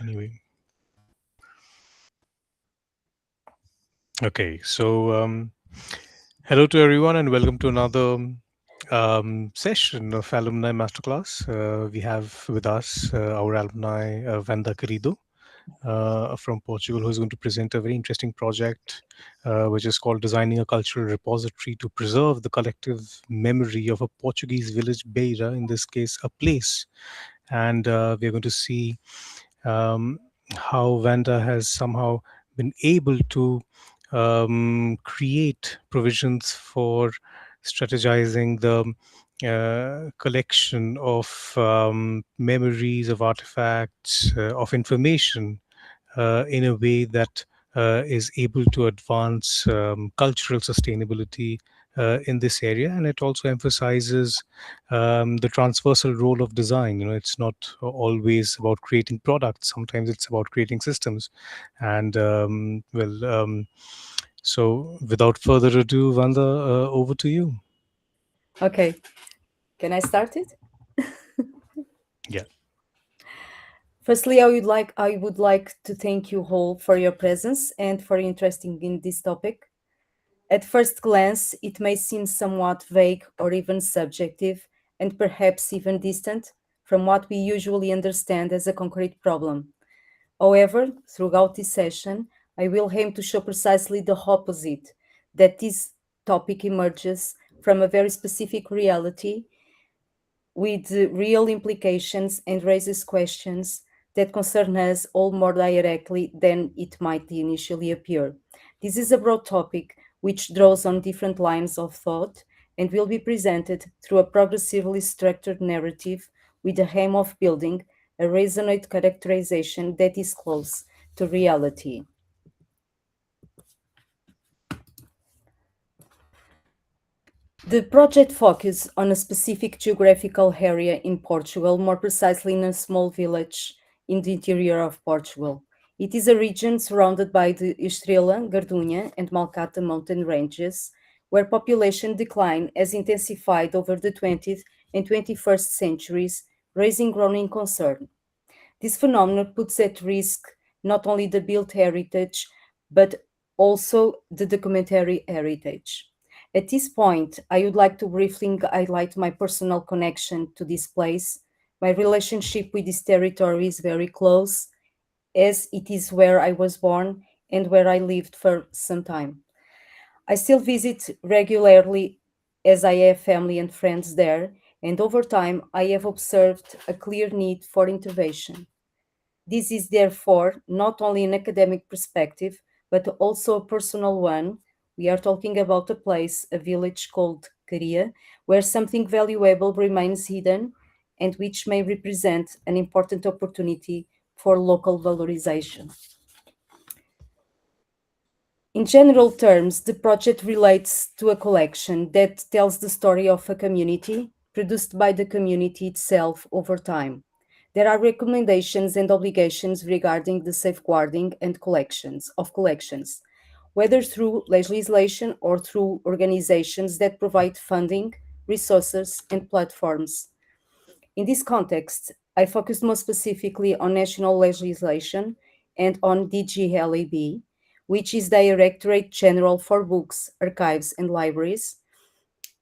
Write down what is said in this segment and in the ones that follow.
Anyway. Okay, so hello to everyone and welcome to another session of Alumni Masterclass. We have with us our alumni, Vanda Querido, from Portugal, who is going to present a very interesting project, which is called Designing a Cultural Repository to Preserve the Collective Memory of a Portuguese village, Beira, in this case, a place. And we're going to see um, how Vanda has somehow been able to create provisions for strategizing the collection of memories, of artifacts, of information in a way that is able to advance cultural sustainability in this area. And it also emphasizes the transversal role of design. It's not always about creating products. Sometimes it's about creating systems. And so without further ado, Vanda, over to you. Okay, can I start it? Yeah. Firstly, I would like to thank you all for your presence and for interesting in this topic. At first glance, it may seem somewhat vague or even subjective, and perhaps even distant from what we usually understand as a concrete problem. However, throughout this session, I will aim to show precisely the opposite, that this topic emerges from a very specific reality with real implications and raises questions that concern us all more directly than it might initially appear. This is a broad topic which draws on different lines of thought and will be presented through a progressively structured narrative with the aim of building a resonant characterization that is close to reality. The project focuses on a specific geographical area in Portugal, more precisely in a small village in the interior of Portugal. It is a region surrounded by the Estrela, Gardunha, and Malcata mountain ranges, where population decline has intensified over the 20th and 21st centuries, raising growing concern. This phenomenon puts at risk not only the built heritage, but also the documentary heritage. At this point, I would like to briefly highlight my personal connection to this place. My relationship with this territory is very close, as it is where I was born and where I lived for some time. I still visit regularly as I have family and friends there, and over time I have observed a clear need for intervention. This is therefore not only an academic perspective, but also a personal one. We are talking about a place, a village called Caria, where something valuable remains hidden and which may represent an important opportunity for local valorization. In general terms, the project relates to a collection that tells the story of a community produced by the community itself over time. There are recommendations and obligations regarding the safeguarding and collections, whether through legislation or through organizations that provide funding, resources, and platforms. In this context, I focused more specifically on national legislation and on DGLAB, which is Directorate General for Books, Archives and Libraries,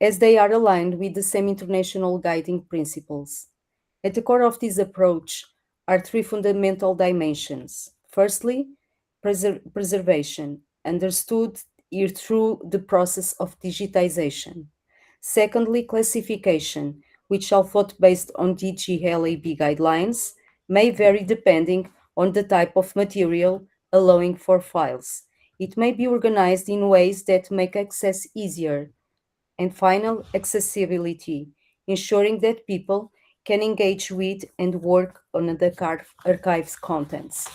as they are aligned with the same international guiding principles. At the core of this approach are three fundamental dimensions. Firstly, preservation, understood here through the process of digitization. Secondly, classification, which, although based on DGLAB guidelines, may vary depending on the type of material, allowing for files. It may be organized in ways that make access easier. And final, accessibility, ensuring that people can engage with and work on the archive's contents.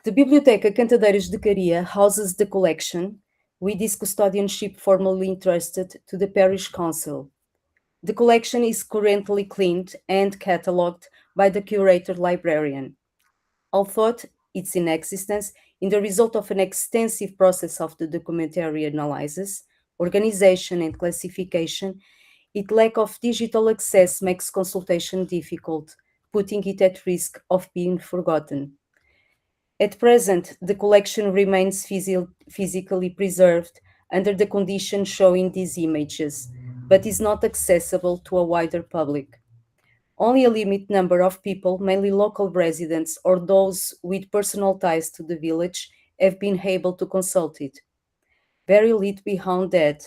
The Biblioteca Cantadeiras de Caria houses the collection, with its custodianship formally entrusted to the Parish Council. The collection is currently cleaned and catalogued by the curator librarian. Although it's in existence, in the result of an extensive process of the documentary analysis, organization, and classification, its lack of digital access makes consultation difficult, putting it at risk of being forgotten. At present, the collection remains physically preserved under the conditions shown in these images, but is not accessible to a wider public. Only a limited number of people, mainly local residents or those with personal ties to the village, have been able to consult it. Very little beyond that.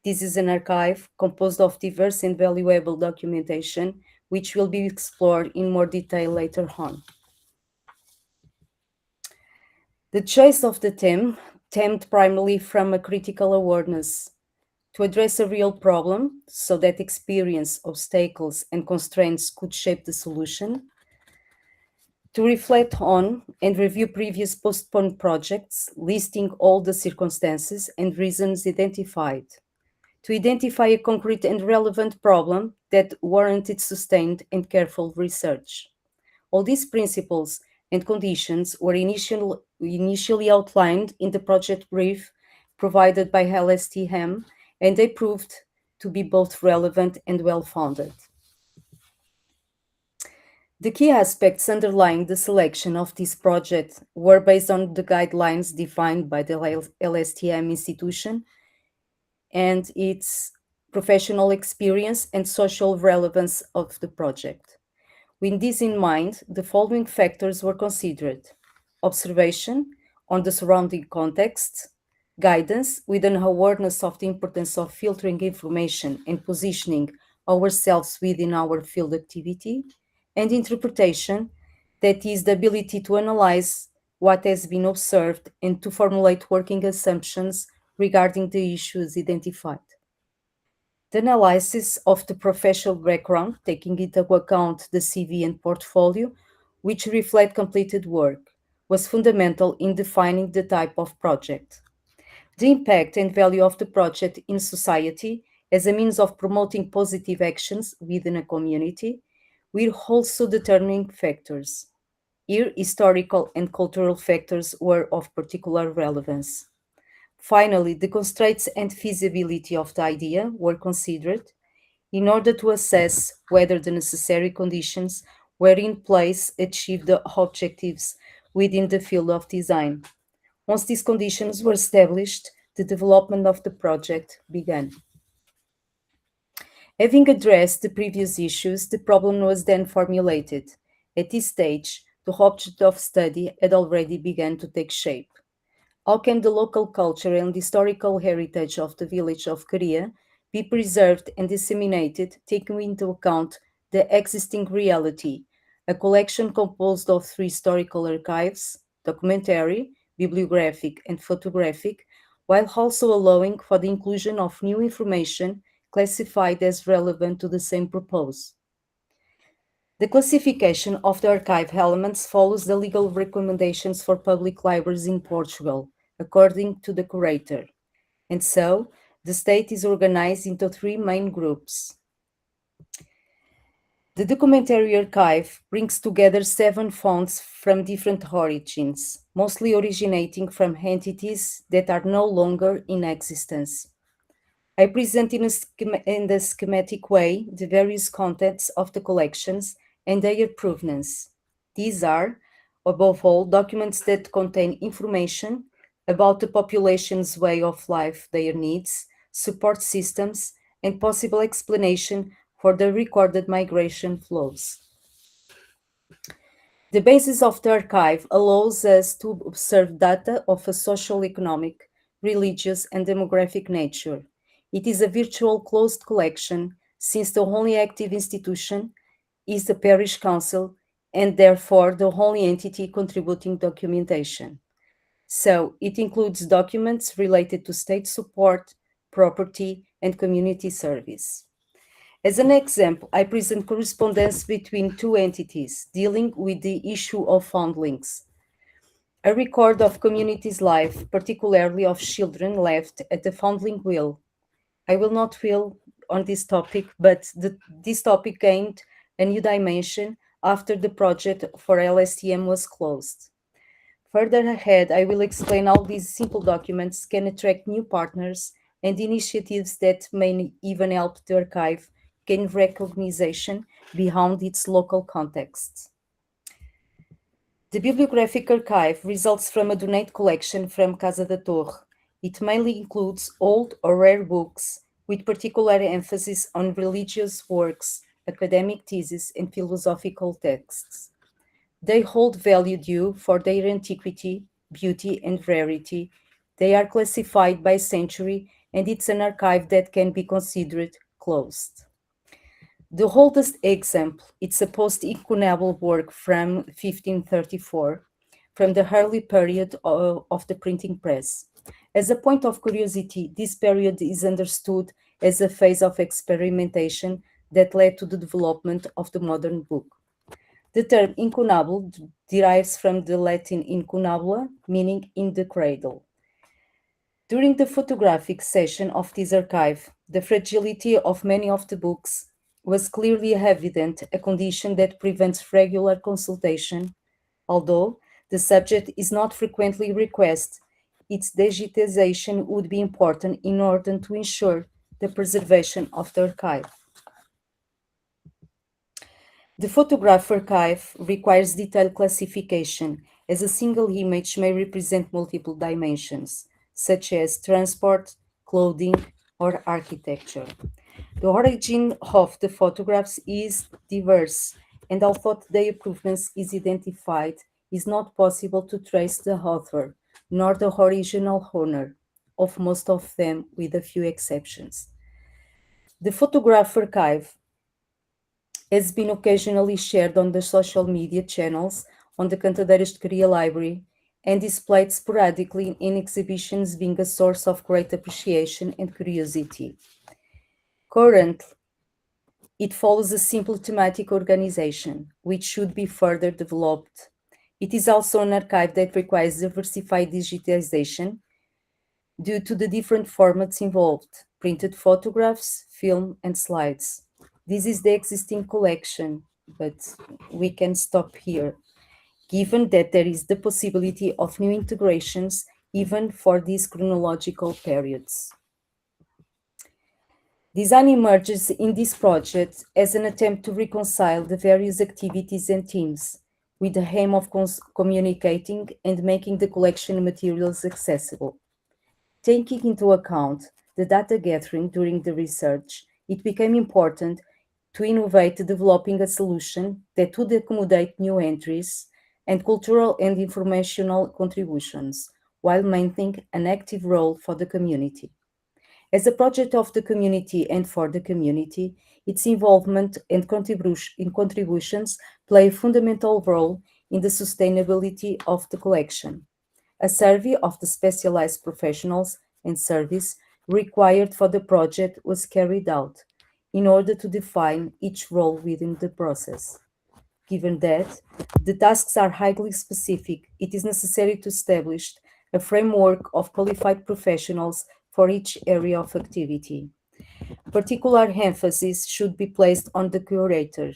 This is an archive composed of diverse and valuable documentation, which will be explored in more detail later on. The choice of the theme stemmed primarily from a critical awareness to address a real problem so that experience, obstacles, and constraints could shape the solution, to reflect on and review previous postponed projects, listing all the circumstances and reasons identified, to identify a concrete and relevant problem that warranted sustained and careful research. All these principles and conditions were initially outlined in the project brief provided by LSTM, and they proved to be both relevant and well founded. The key aspects underlying the selection of this project were based on the guidelines defined by the LSTM institution and its professional experience and social relevance of the project. With this in mind, the following factors were considered: observation on the surrounding context, guidance with an awareness of the importance of filtering information and positioning ourselves within our field activity, and interpretation, that is, the ability to analyze what has been observed and to formulate working assumptions regarding the issues identified. The analysis of the professional background, taking into account the CV and portfolio, which reflect completed work, was fundamental in defining the type of project. The impact and value of the project in society as a means of promoting positive actions within a community were also determining factors. Here, historical and cultural factors were of particular relevance. Finally, the constraints and feasibility of the idea were considered in order to assess whether the necessary conditions were in place to achieve the objectives within the field of design. Once these conditions were established, the development of the project began. Having addressed the previous issues, the problem was then formulated. At this stage, the object of study had already begun to take shape. How can the local culture and historical heritage of the village of Korea be preserved and disseminated, taking into account the existing reality? A collection composed of three historical archives: documentary, bibliographic, and photographic, while also allowing for the inclusion of new information classified as relevant to the same purpose. The classification of the archive elements follows the legal recommendations for public libraries in Portugal, according to the curator. And so, the state is organized into three main groups. The documentary archive brings together 7 fonts from different origins, mostly originating from entities that are no longer in existence. I present in the schematic way the various contents of the collections and their provenance. These are, above all, documents that contain information about the population's way of life, their needs, support systems, and possible explanation for the recorded migration flows. The basis of the archive allows us to observe data of a social, economic, religious, and demographic nature. It is a virtual closed collection since the only active institution is the parish council and therefore the only entity contributing documentation. So it includes documents related to state support, property, and community service. As an example, I present correspondence between two entities dealing with the issue of foundlings. A record of community's life, particularly of children left at the foundling will. I will not dwell on this topic, but this topic gained a new dimension after the project for LSTM was closed. Further ahead, I will explain how these simple documents can attract new partners and initiatives that may even help the archive gain recognition beyond its local context. The bibliographic archive results from a donate collection from Casa da Torre. It mainly includes old or rare books, with particular emphasis on religious works, academic theses, and philosophical texts. They hold value due for their antiquity, beauty, and rarity. They are classified by century, and it's an archive that can be considered closed. The oldest example is a post-incunable work from 1534, from the early period of the printing press. As a point of curiosity, this period is understood as a phase of experimentation that led to the development of the modern book. The term incunable derives from the Latin incunabula, meaning in the cradle. During the photographic session of this archive, the fragility of many of the books was clearly evident, a condition that prevents regular consultation, although the subject is not frequently requested. Its digitization would be important in order to ensure the preservation of the archive. The photograph archive requires detailed classification, as a single image may represent multiple dimensions, such as transport, clothing, or architecture. The origin of the photographs is diverse, and although their provenance is identified, it is not possible to trace the author, nor the original owner of most of them, with a few exceptions. The photograph archive has been occasionally shared on the social media channels, on the Cantadeiras de Cria library, and displayed sporadically in exhibitions, being a source of great appreciation and curiosity. Currently, it follows a simple thematic organization, which should be further developed. It is also an archive that requires diversified digitization due to the different formats involved: printed photographs, film, and slides. This is the existing collection, but we can stop here, given that there is the possibility of new integrations even for these chronological periods. Design emerges in this project as an attempt to reconcile the various activities and themes, with the aim of communicating and making the collection materials accessible. Taking into account the data gathering during the research, it became important to innovate, developing a solution that would accommodate new entries and cultural and informational contributions, while maintaining an active role for the community. As a project of the community and for the community, its involvement and contributions play a fundamental role in the sustainability of the collection. A survey of the specialized professionals and service required for the project was carried out in order to define each role within the process. Given that the tasks are highly specific, it is necessary to establish a framework of qualified professionals for each area of activity. Particular emphasis should be placed on the curator,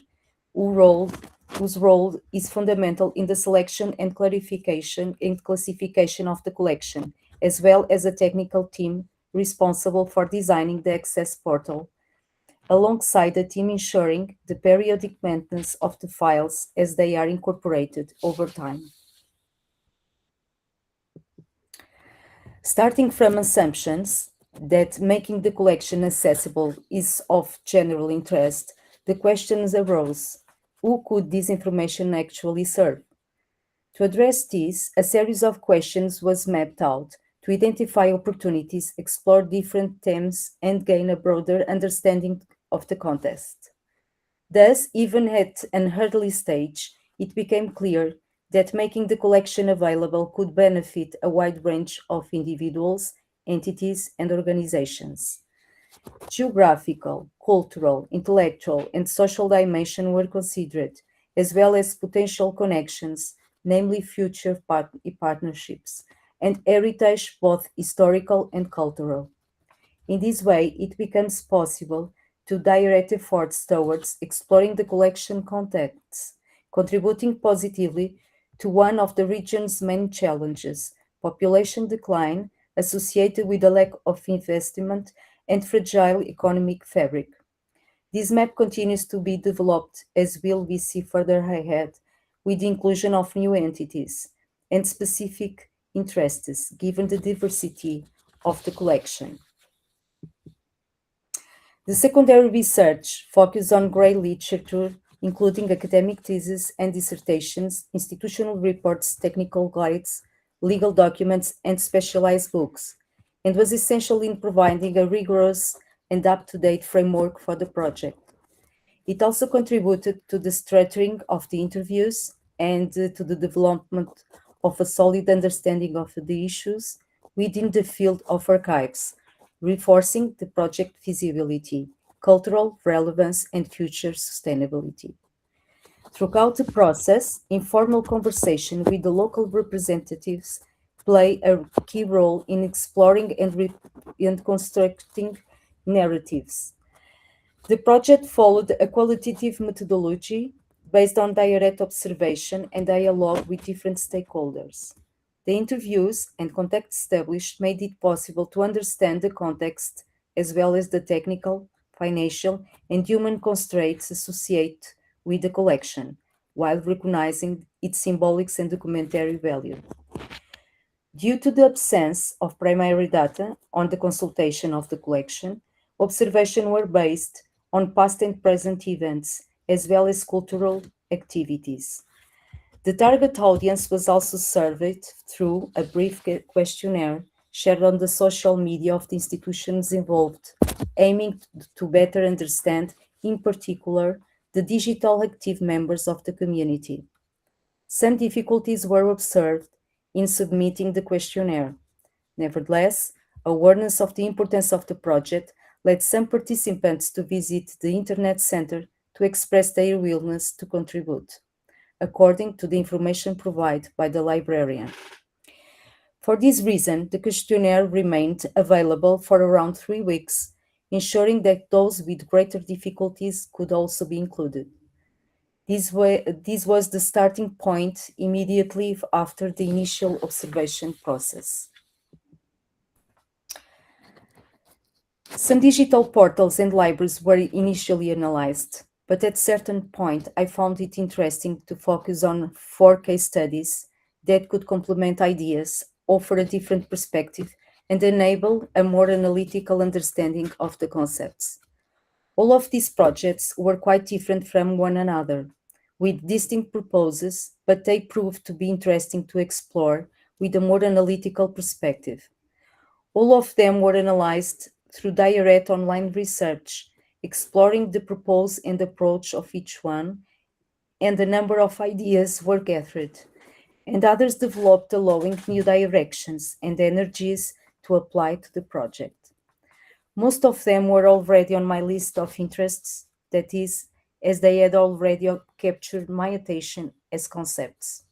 whose role is fundamental in the selection and clarification and classification of the collection, as well as a technical team responsible for designing the access portal, alongside the team ensuring the periodic maintenance of the files as they are incorporated over time. Starting from assumptions that making the collection accessible is of general interest, the questions arose: who could this information actually serve? To address this, a series of questions was mapped out to identify opportunities, explore different themes, and gain a broader understanding of the context. Thus, even at an early stage, it became clear that making the collection available could benefit a wide range of individuals, entities, and organizations. Geographical, cultural, intellectual, and social dimension were considered, as well as potential connections, namely future partnerships, and heritage, both historical and cultural. In this way, it becomes possible to direct efforts towards exploring the collection contexts, contributing positively to one of the region's main challenges: population decline associated with a lack of investment and fragile economic fabric. This map continues to be developed as will be see further ahead with the inclusion of new entities and specific interests given the diversity of the collection. The secondary research focuses on grey literature, including academic theses and dissertations, institutional reports, technical guides, legal documents, and specialized books, and was essential in providing a rigorous and up to date framework for the project. It also contributed to the structuring of the interviews and to the development of a solid understanding of the issues within the field of archives, reinforcing the project feasibility, cultural relevance, and future sustainability. Throughout the process, informal conversation with the local representatives play a key role in exploring and constructing narratives. The project followed a qualitative methodology based on direct observation and dialogue with different stakeholders. The interviews and contact established made it possible to understand the context as well as the technical, financial, and human constraints associated with the collection, while recognizing its symbolic and documentary value. Due to the absence of primary data on the consultation of the collection, observations were based on past and present events as well as cultural activities. The target audience was also surveyed through a brief questionnaire shared on the social media of the institutions involved, aiming to better understand, in particular, the digital active members of the community. Some difficulties were observed in submitting the questionnaire. Nevertheless, awareness of the importance of the project led some participants to visit the Internet Center to express their willingness to contribute, according to the information provided by the librarian. For this reason, the questionnaire remained available for around 3 weeks, ensuring that those with greater difficulties could also be included. This was the starting point immediately after the initial observation process. Some digital portals and libraries were initially analyzed, but at a certain point I found it interesting to focus on 4 case studies that could complement ideas, offer a different perspective, and enable a more analytical understanding of the concepts. All of these projects were quite different from one another, with distinct purposes, but they proved to be interesting to explore with a more analytical perspective. All of them were analyzed through direct online research, exploring the purpose and approach of each one, and a number of ideas were gathered, and others developed, allowing new directions and energies to apply to the project. Most of them were already on my list of interests, that is, as they had already captured my attention as concepts.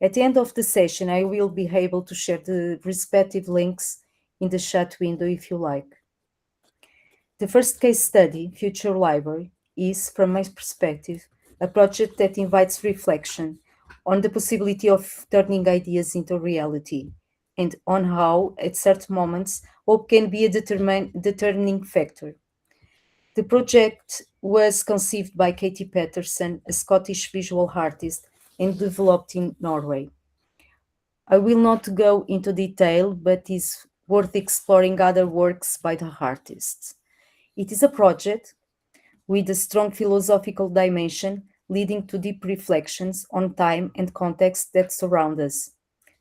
At the end of the session, I will be able to share the respective links in the chat window if you like. The first case study, Future Library, is, from my perspective, a project that invites reflection on the possibility of turning ideas into reality and on how, at certain moments, hope can be a determining factor. The project was conceived by Katie Patterson, a Scottish visual artist, and developed in Norway. I will not go into detail, but is worth exploring other works by the artists. It is a project with a strong philosophical dimension, leading to deep reflections on time and context that surround us,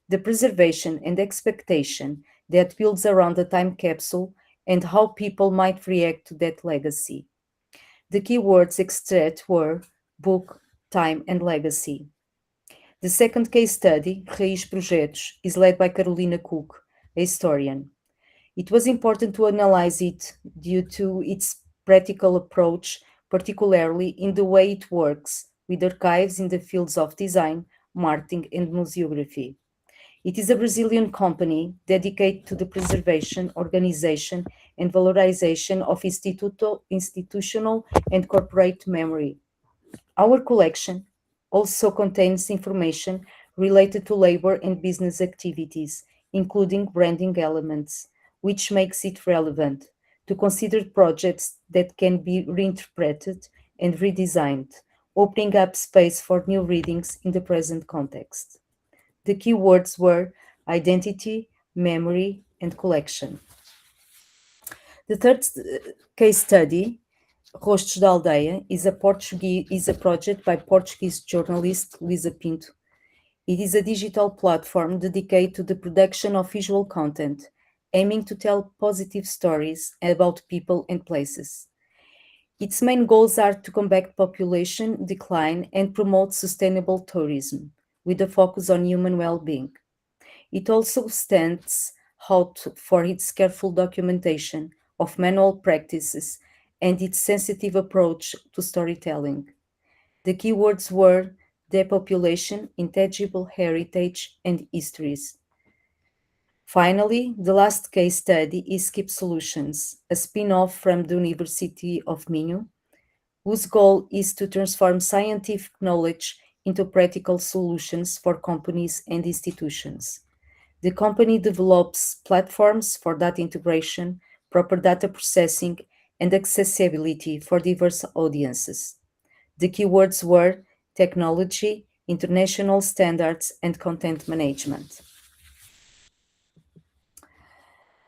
the preservation and expectation that builds around the time capsule, and how people might react to that legacy. The key words extract were book, time, and legacy. The second case study, Raiz Projetos, is led by Carolina Cook, a historian. It was important to analyze it due to its practical approach, particularly in the way it works with archives in the fields of design, marketing, and museography. It is a Brazilian company dedicated to the preservation, organization, and valorization of institutional and corporate memory. Our collection also contains information related to labor and business activities, including branding elements, which makes it relevant to consider projects that can be reinterpreted and redesigned, opening up space for new readings in the present context. The key words were identity, memory, and collection. The third case study, Rostos da Aldeia, is a project by Portuguese journalist Luísa Pinto. It is a digital platform dedicated to the production of visual content, aiming to tell positive stories about people and places. Its main goals are to combat population decline and promote sustainable tourism, with a focus on human well being. It also stands out for its careful documentation of manual practices and its sensitive approach to storytelling. The keywords were depopulation, intangible heritage, and histories. Finally, the last case study is Keep Solutions, a spin off from the University of Minho, whose goal is to transform scientific knowledge into practical solutions for companies and institutions. The company develops platforms for data integration, proper data processing, and accessibility for diverse audiences. The keywords were technology, international standards, and content management.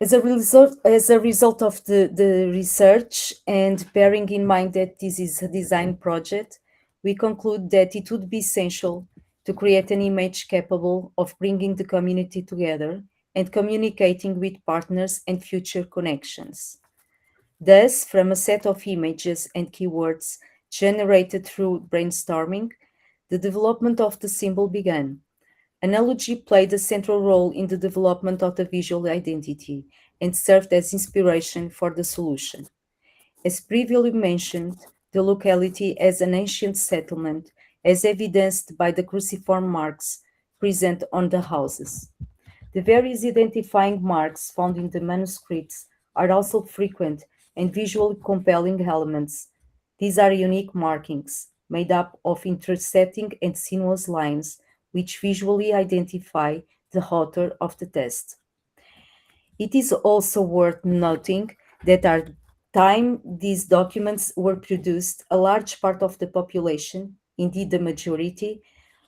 As a result of the research and bearing in mind that this is a design project, we conclude that it would be essential to create an image capable of bringing the community together and communicating with partners and future connections. Thus, from a set of images and keywords generated through brainstorming, the development of the symbol began. Analogy played a central role in the development of the visual identity and served as inspiration for the solution. As previously mentioned, the locality as an ancient settlement, as evidenced by the cruciform marks present on the houses. The various identifying marks found in the manuscripts are also frequent and visually compelling elements. These are unique markings made up of intersecting and sinuous lines which visually identify the author of the text. It is also worth noting that at the time these documents were produced, a large part of the population, indeed the majority,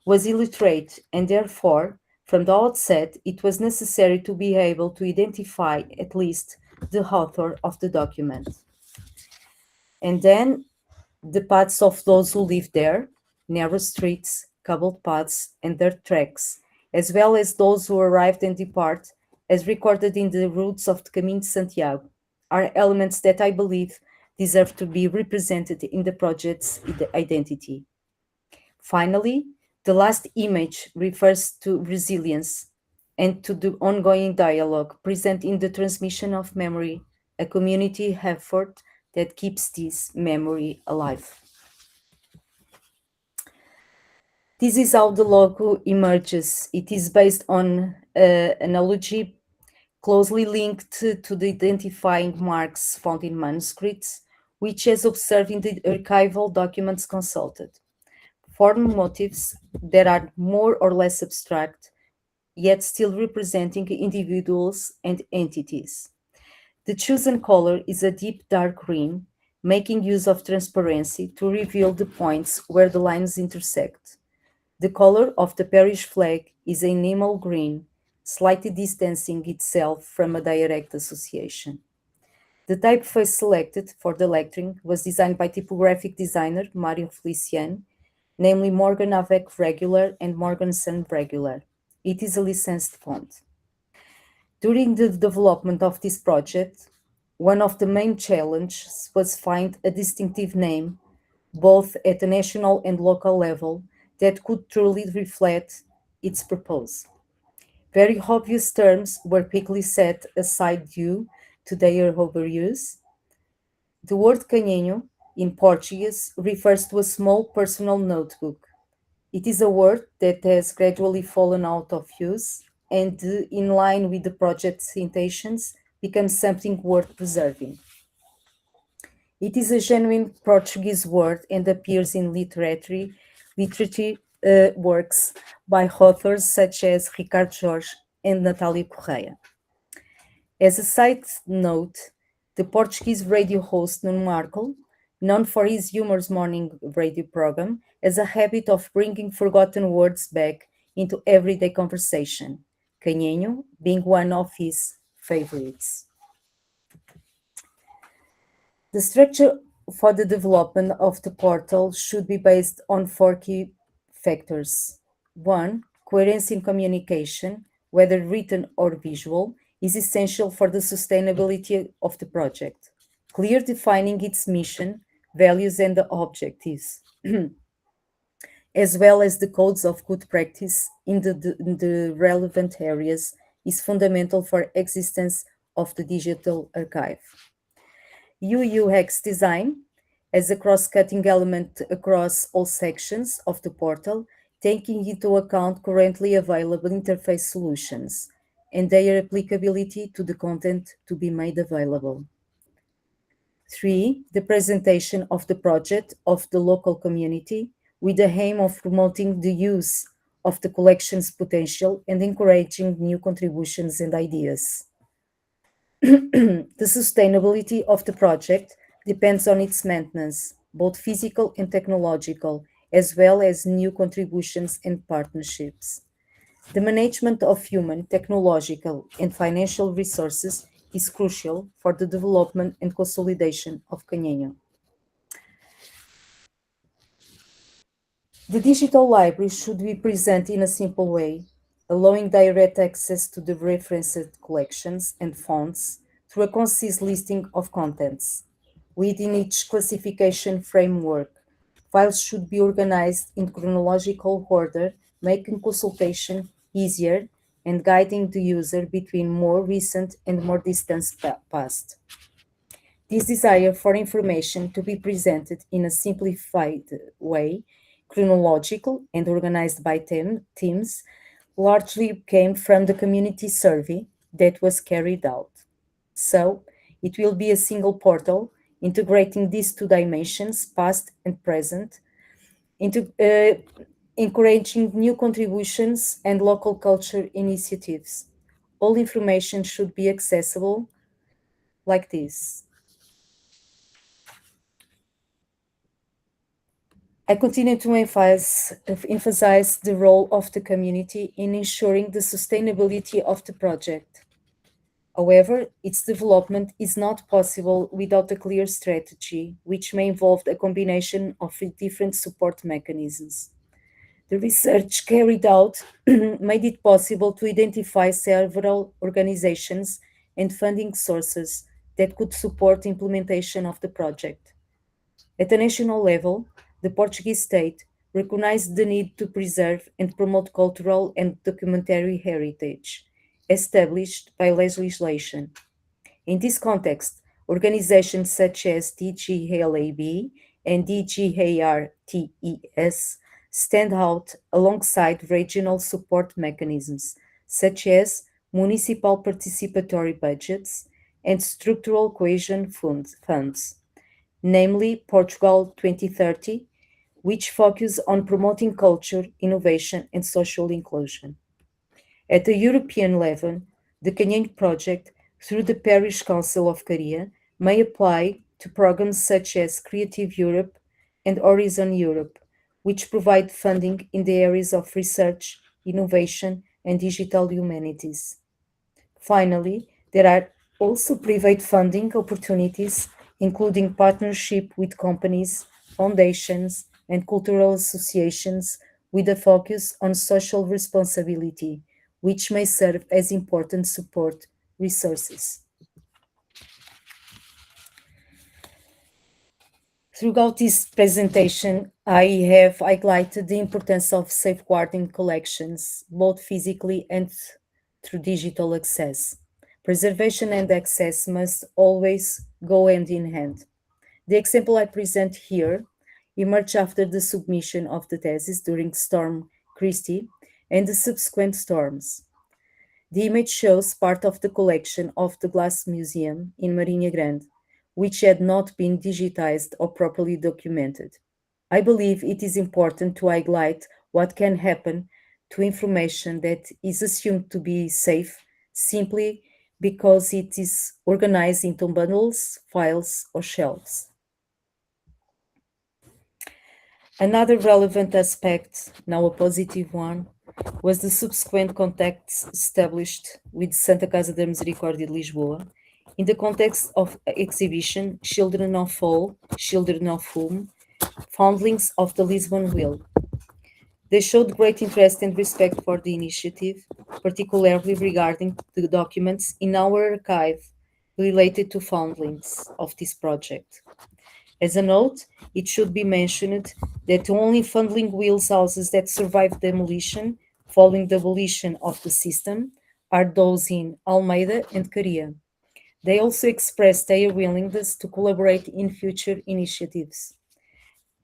was illiterate, and therefore, from the outset, it was necessary to be able to identify at least the author of the document. And then the paths of those who live there, narrow streets, cobbled paths, and dirt tracks, as well as those who arrived and depart, as recorded in the routes of the Caminho de Santiago, are elements that I believe deserve to be represented in the project's identity. Finally, the last image refers to resilience and to the ongoing dialogue present in the transmission of memory, a community effort that keeps this memory alive. This is how the logo emerges. It is based on analogy closely linked to the identifying marks found in manuscripts, which is observed in the archival documents consulted. Form motifs that are more or less abstract, yet still representing individuals and entities. The chosen color is a deep dark green, making use of transparency to reveal the points where the lines intersect. The color of the parish flag is a enamel green, slightly distancing itself from a direct association. The typeface selected for the lettering was designed by typographic designer Mario Feliciano, namely Morgan Avec Regular and Morgan Sun Regular. It is a licensed font. During the development of this project, one of the main challenges was find a distinctive name, both at the national and local level, that could truly reflect its purpose. Very obvious terms were quickly set aside due to their overuse. The word canhenho in Portuguese refers to a small personal notebook. It is a word that has gradually fallen out of use and, in line with the project's intentions, becomes something worth preserving. It is a genuine Portuguese word and appears in literary works by authors such as Ricardo Jorge and Natália Correia. As a side note, The Portuguese radio host Nuno Marco, known for his humorous morning radio program, has a habit of bringing forgotten words back into everyday conversation, canhenho being one of his favorites. The structure for the development of the portal should be based on four key factors. One, coherence in communication, whether written or visual, is essential for the sustainability of the project. Clear defining its mission, values, and the objectives, as well as the codes of good practice in the relevant areas, is fundamental for existence of the digital archive. UX design as a cross-cutting element across all sections of the portal, taking into account currently available interface solutions and their applicability to the content to be made available. Three, the presentation of the project of the local community with the aim of promoting the use of the collection's potential and encouraging new contributions and ideas. The sustainability of the project depends on its maintenance, both physical and technological, as well as new contributions and partnerships. The management of human, technological, and financial resources is crucial for the development and consolidation of Canhenho. The digital library should be presented in a simple way, allowing direct access to the referenced collections and fonts through a concise listing of contents. Within each classification framework, files should be organized in chronological order, making consultation easier and guiding the user between more recent and more distant past. This desire for information to be presented in a simplified way, chronological and organized by teams, largely came from the community survey that was carried out. So, it will be a single portal integrating these two dimensions, past and present, into encouraging new contributions and local culture initiatives. All information should be accessible like this. I continue to emphasize the role of the community in ensuring the sustainability of the project. However, its development is not possible without a clear strategy, which may involve a combination of different support mechanisms. The research carried out made it possible to identify several organizations and funding sources that could support implementation of the project. At the national level, the Portuguese state recognized the need to preserve and promote cultural and documentary heritage established by legislation. In this context, organizations such as DGLAB and DGARTES stand out alongside regional support mechanisms such as municipal participatory budgets and structural cohesion funds, namely Portugal 2030, which focus on promoting culture, innovation, and social inclusion. At the European level, the Canhão Project, through the Parish Council of Caria, may apply to programs such as Creative Europe and Horizon Europe, which provide funding in the areas of research, innovation, and digital humanities. Finally, there are also private funding opportunities, including partnership with companies, foundations, and cultural associations with a focus on social responsibility, which may serve as important support resources. Throughout this presentation, I have highlighted the importance of safeguarding collections, both physically and through digital access. Preservation and access must always go hand in hand. The example I present here emerged after the submission of the thesis during Storm Christie and the subsequent storms. The image shows part of the collection of the Glass Museum in Marinha Grande, which had not been digitized or properly documented. I believe it is important to highlight what can happen to information that is assumed to be safe simply because it is organized into bundles, files, or shelves. Another relevant aspect, now a positive one, was the subsequent contacts established with Santa Casa da Misericórdia de Lisboa in the context of exhibition Children of Fall, Children of Whom, Foundlings of the Lisbon Wheel. They showed great interest and respect for the initiative, particularly regarding the documents in our archive related to foundlings of this project. As a note, it should be mentioned that the only funding wheels houses that survived demolition following the abolition of the system are those in Almeida and Caria. They also expressed their willingness to collaborate in future initiatives.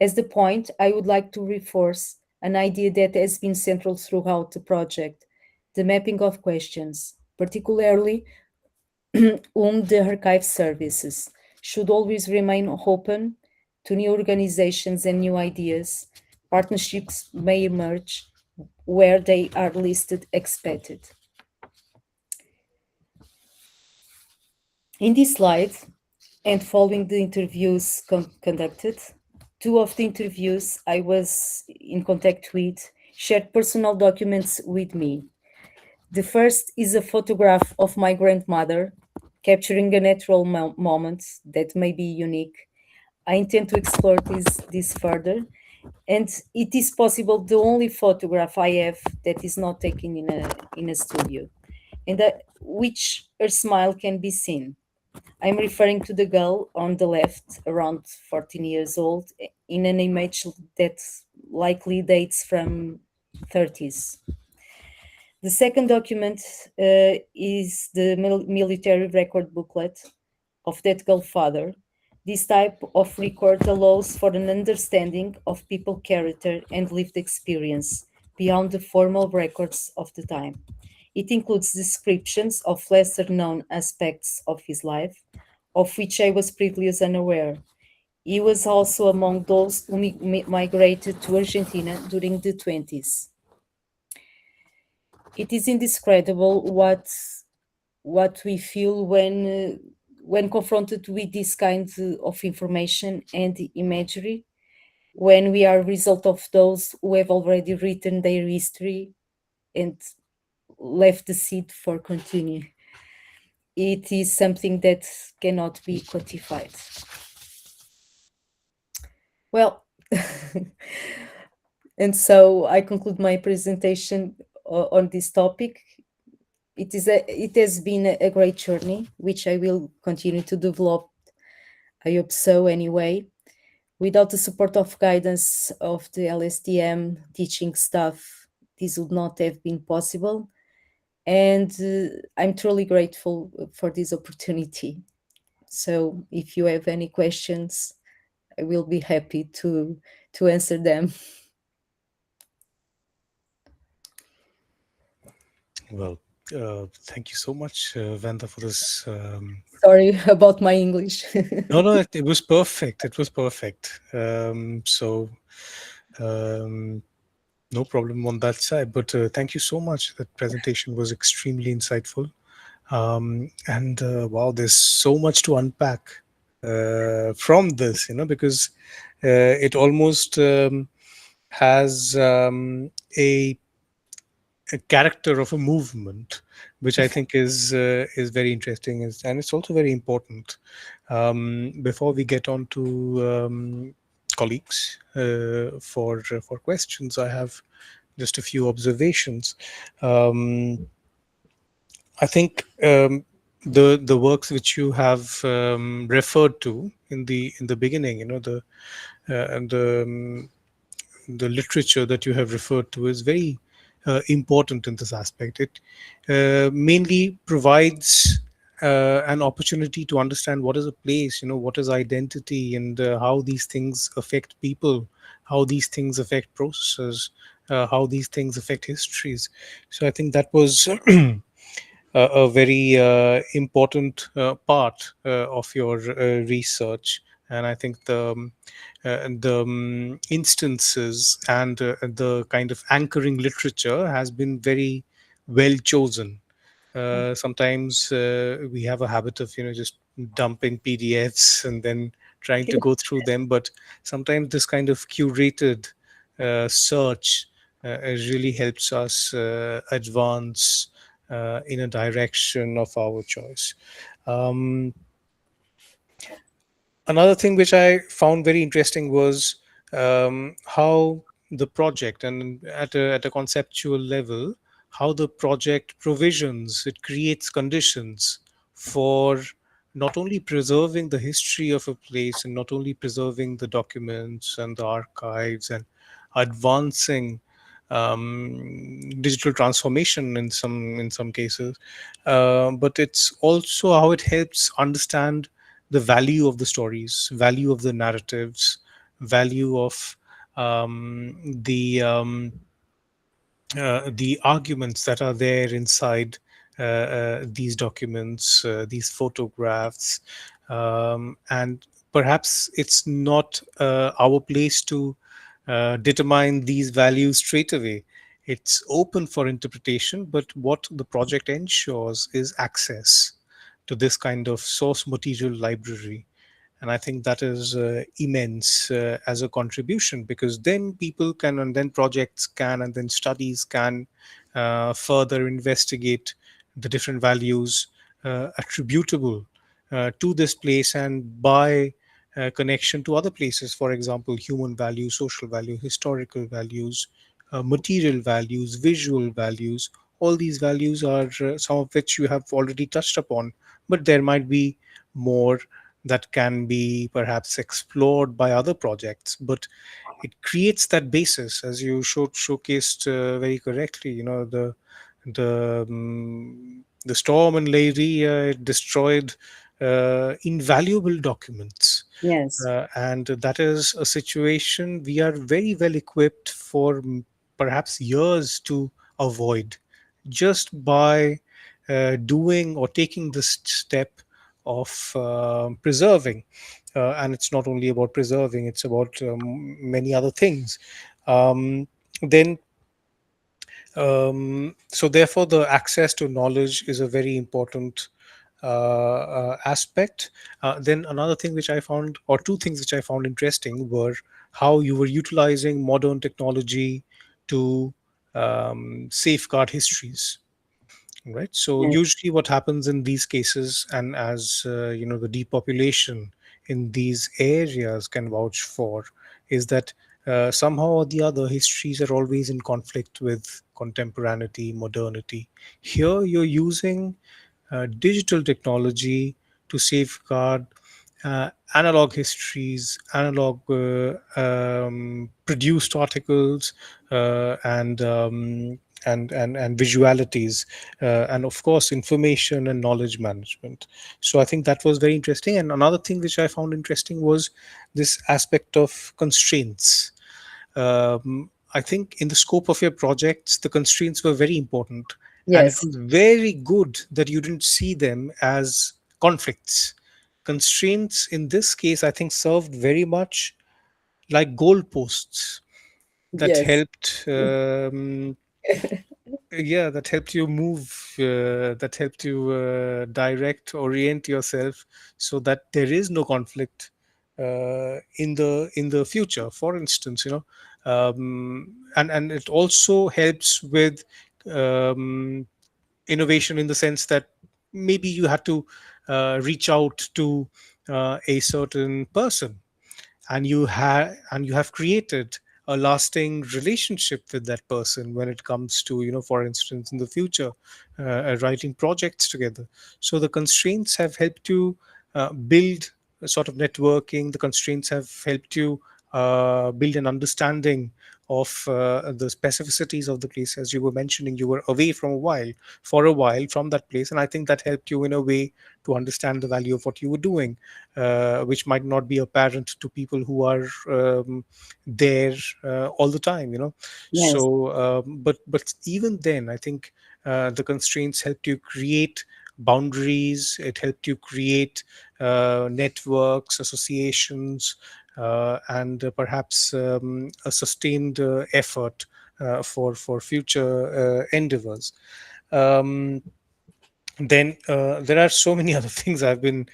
As the point, I would like to reinforce an idea that has been central throughout the project, the mapping of questions, particularly the archive services should always remain open to new organizations and new ideas. Partnerships may emerge where they are listed expected. In this slide, and following the interviews conducted, two of the interviews I was in contact with shared personal documents with me. The first is a photograph of my grandmother capturing a natural moment that may be unique. I intend to explore this further, and it is possible the only photograph I have that is not taken in a studio, and that, which her smile can be seen. I'm referring to the girl on the left, around 14 years old, in an image that likely dates from 30s. The second document is the military record booklet of that Gulf father. This type of record allows for an understanding of people character and lived experience beyond the formal records of the time. It includes descriptions of lesser known aspects of his life, of which I was previously unaware. He was also among those who migrated to Argentina during the 20s. It is indescribable what we feel when confronted with this kind of information and imagery, when we are a result of those who have already written their history and left the seed for continue. It is something that cannot be quantified. Well, and so I conclude my presentation on this topic. It has been a great journey, which I will continue to develop. I hope so anyway. Without the support of guidance of the LSDM teaching staff, this would not have been possible. And I'm truly grateful for this opportunity. So if you have any questions, I will be happy to answer them. Well, thank you so much, Vanda, for this. Sorry about my English. No, no, it was perfect. It was perfect. Um, no problem on that side. But thank you so much. That presentation was extremely insightful. And wow, there's so much to unpack from this, because it almost has a character of a movement, which I think is very interesting, and it's also very important. Before we get on to colleagues for questions, I have just a few observations. Um, I think the works which you have referred to in the beginning, and the literature that you have referred to is very important in this aspect. It mainly provides an opportunity to understand what is a place, what is identity, and how these things affect people, how these things affect processes, how these things affect histories. So I think that was a very important part of your research. And I think the instances and the kind of anchoring literature has been very well chosen. Sometimes we have a habit of just dumping PDFs and then trying to go through them. But sometimes this kind of curated search really helps us advance in a direction of our choice. Um, Another thing which I found very interesting was how the project, and at a conceptual level, how the project provisions, it creates conditions for not only preserving the history of a place and not only preserving the documents and the archives and advancing digital transformation in some cases, but it's also how it helps understand the value of the stories, value of the narratives, value of the arguments that are there inside these documents, these photographs, and perhaps it's not our place to determine these values straight away. It's open for interpretation, but what the project ensures is access to this kind of source material library. And I think that is immense as a contribution, because then people can, and then projects can, and then studies can further investigate the different values attributable to this place, and by connection to other places, for example, human values, social value, historical values, material values, visual values. All these values are some of which you have already touched upon, but there might be more that can be perhaps explored by other projects. But it creates that basis, as you showcased very correctly. The storm in Lady, it destroyed invaluable documents, Yes. and that is a situation we are very well equipped for, perhaps years to avoid, just by doing or taking this step of preserving. And it's not only about preserving, it's about many other things. Then So therefore, the access to knowledge is a very important aspect. Then another thing which I found, or two things which I found interesting, were how you were utilizing modern technology to safeguard histories. Right. So Yes. usually, what happens in these cases, and as the depopulation in these areas can vouch for, is that somehow or the other, histories are always in conflict with contemporaneity, modernity. Here, you're using digital technology to safeguard analog histories, analog produced articles, and visualities, and of course information and knowledge management. So I think that was very interesting. And another thing which I found interesting was this aspect of constraints. I think in the scope of your projects, the constraints were very important. And it Yes. was very good that you didn't see them as conflicts. Constraints in this case, I think, served very much like goalposts that Yes. helped. Yeah, that helped you move, that helped you direct, orient yourself, so that there is no conflict in the future, for instance. And it also helps with um, innovation, in the sense that maybe you had to reach out to a certain person, and you have created a lasting relationship with that person when it comes to, for instance, in the future, writing projects together. So the constraints have helped you build a sort of networking. The constraints have helped you build an understanding of the specificities of the place. As you were mentioning, you were away from a while for a while from that place, and I think that helped you in a way to understand the value of what you were doing, which might not be apparent to people who are there all the time. Yes. So, but even then, I think the constraints helped you create boundaries. It helped you create networks, associations, and perhaps a sustained effort for future endeavors. Um, Then there are so many other things I've been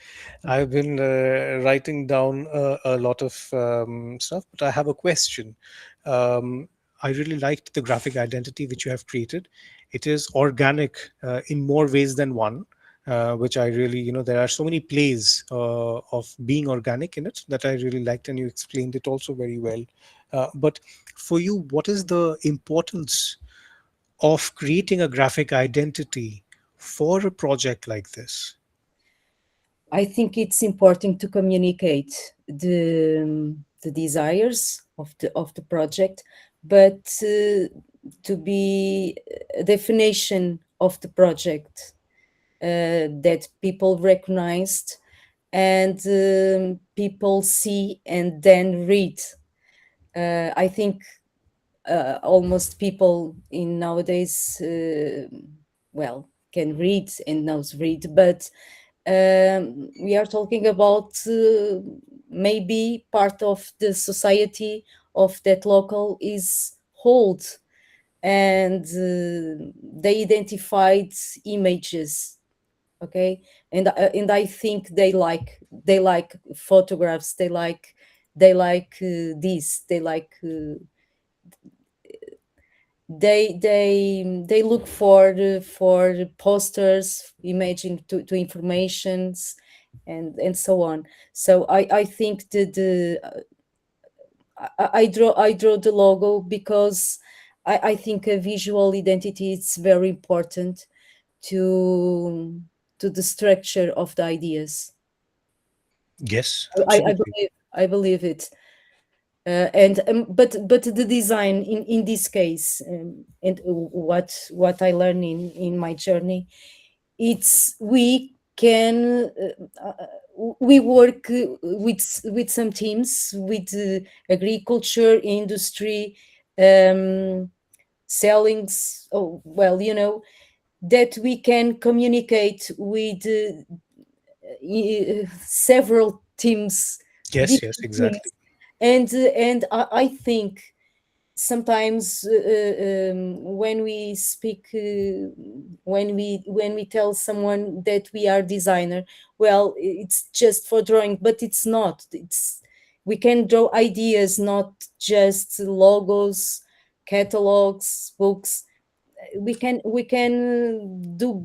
writing down a lot of stuff, but I have a question. um, I really liked the graphic identity which you have created. It is organic in more ways than one, which I really, there are so many plays of being organic in it that I really liked, and you explained it also very well. But for you, what is the importance of creating a graphic identity for a project like this? I think it's important to communicate the desires of the project, but to be a definition of the project that people recognized and people see and then read. I think almost people in nowadays well can read and knows read, but we are talking about maybe part of the society of that local is old, and they identified images, okay, and I think they like photographs, they like this, they look for posters, imaging to informations, and so on. So I think I draw the logo because I think a visual identity is very important to to the structure of the ideas. Yes, I absolutely. believe it. And but the design in this case, and what I learned in my journey, it's we work with some teams with agriculture industry, um sellings, oh well, that we can communicate with several teams, Yes, yes, different exactly. teams, and I think sometimes when we speak, when we tell someone that we are designer, well, it's just for drawing, but it's not. It's We can draw ideas, not just logos, catalogs, books. We can do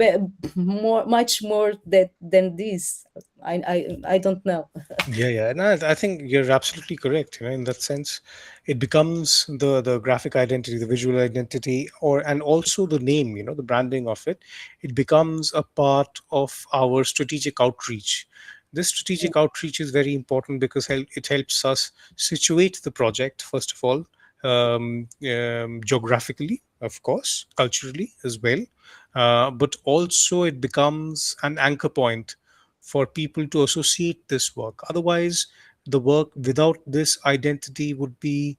more, much more that than this. I don't know. Yeah, yeah, and I think you're absolutely correct. In that sense, it becomes the graphic identity, the visual identity, or and also the name. The branding of it. It becomes a part of our strategic outreach. This strategic outreach is very important because it helps us situate the project first of all, geographically, of course, culturally as well, but also it becomes an anchor point for people to associate this work. Otherwise, the work without this identity would be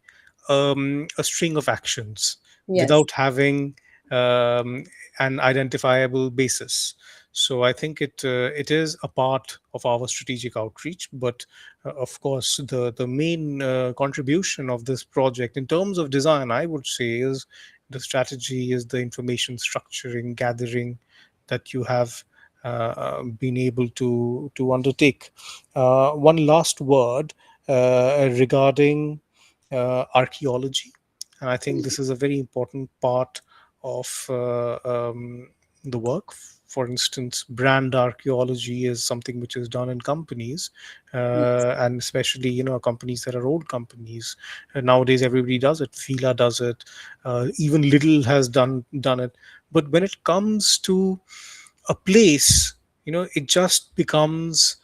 a string of actions Yes. without having um, an identifiable basis. So I think it is a part of our strategic outreach, but of course the main contribution of this project in terms of design, I would say, is the strategy, is the information structuring, gathering that you have been able to undertake. One last word regarding archaeology, and I think this is a very important part of the work. For instance, brand archaeology is something which is done in companies, Yes. and especially companies that are old companies. Nowadays, everybody does it. Fila does it. Even Lidl has done it. But when it comes to a place, it just becomes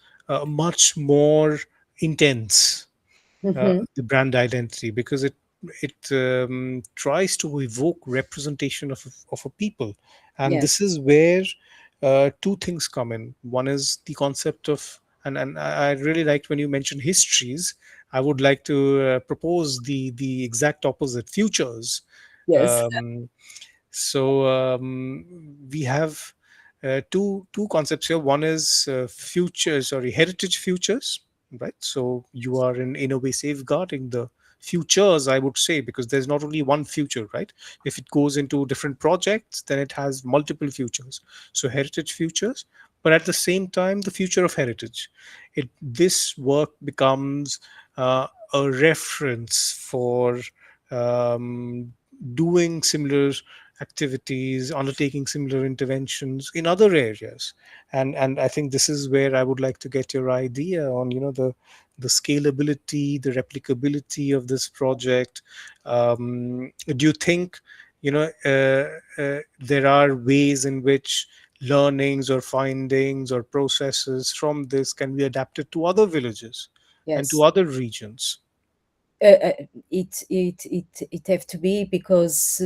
much more intense, Hmm. the brand identity, because it tries to evoke representation of a people. And Yes. this is where two things come in. One is the concept of, and I really liked when you mentioned histories. I would like to propose the exact opposite, futures. Yes. um, so we have two concepts here. One is heritage futures, right? So you are in a way safeguarding the futures, I would say, because there's not only one future, right? If it goes into different projects, then it has multiple futures. So heritage futures, but at the same time, the future of heritage. This work becomes a reference for um, doing similar activities, undertaking similar interventions in other areas. And I think this is where I would like to get your idea on, the scalability, the replicability of this project. Do you think, there are ways in which learnings or findings or processes from this can be adapted to other villages and to Yes. other regions? It have to be, because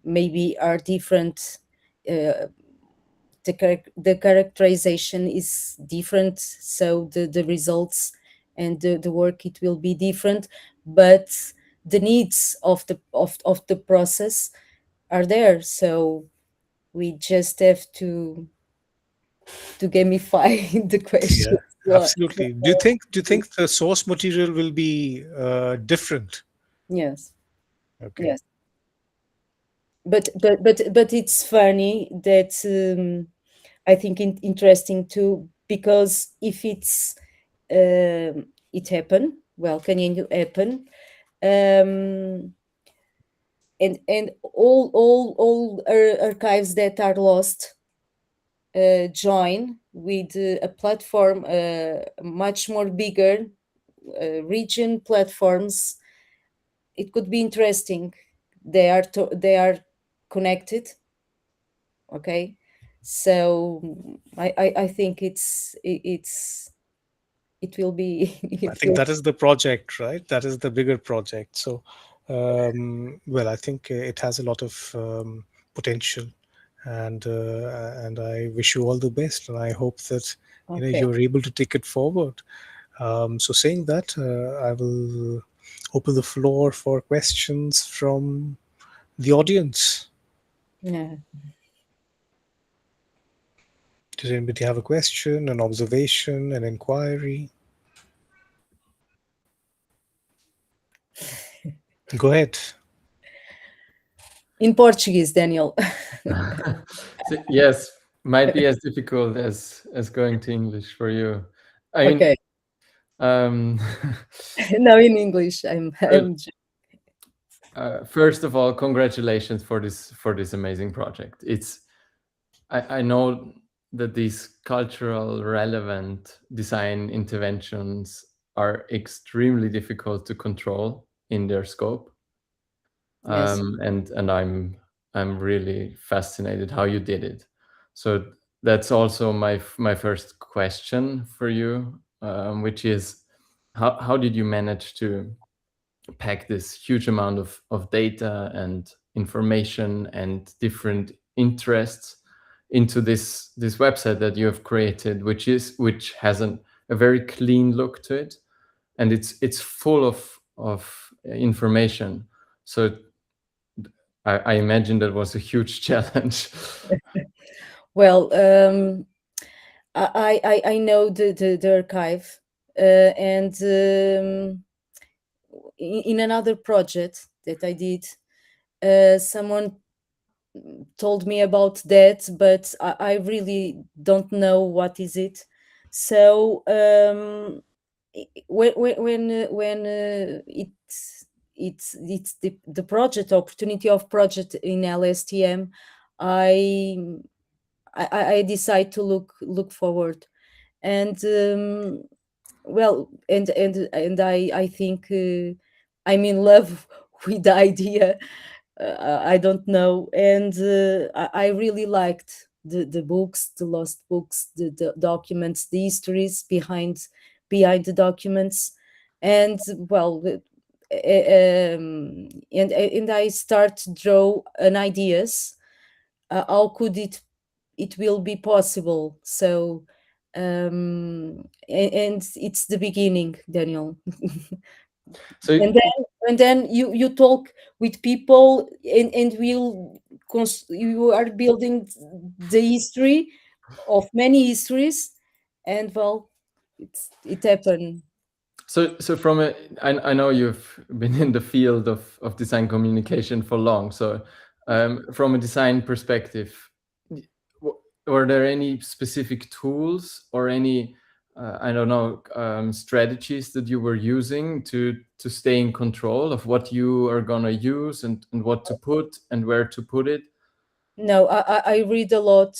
maybe are different. uh, the characterization is different, so the results and the work, it will be different, but the needs of the process are there, so we just have to gamify the Yeah, questions. absolutely. Do you think the source material will be different? Yes, Okay. yes, but it's funny that, I think interesting too, because if it happen, well, can you happen, um, and all archives that are lost join with a platform, much more bigger, region platforms. It could be interesting. They are connected. Okay, so I think it will be I it think will. that is the project, right? That is the bigger project. So, well, I think it has a lot of potential, and I wish you all the best, and I hope that Okay. you're able to take it forward. So, saying that, I will open the floor for questions from the audience. Yeah. Does anybody have a question, an observation, an inquiry? Go ahead. In Portuguese, Daniel. So, yes, might be as difficult as going to English for you. I mean, Okay. um, No, in English. good. I'm First of all, congratulations for this amazing project. I know that these cultural relevant design interventions are extremely difficult to control in their scope, Yes. and I'm really fascinated how you did it. So that's also my first question for you, which is how did you manage to pack this huge amount of data and information and different interests into this website that you have created, which has a very clean look to it, and it's full of information. So I imagine that was a huge challenge. Well, I know the archive, and in another project that I did, someone told me about that, but I really don't know what is it. So, it's the project opportunity of project in LSTM, I I decide to look forward, and well, and I think I'm in love with the idea. I don't know, and I really liked the books, the lost books, the documents, the histories behind the documents, and well, and I start to draw an ideas. How could it will be possible? So, and it's the beginning, Daniel. So And then you talk with people, and you are building the history of many histories, and well, it happened. So from a, I know you've been in the field of design communication for long. So from a design perspective, w- were there any specific tools or any I don't know strategies that you were using to stay in control of what you are gonna use and what to put and where to put it? No, I read a lot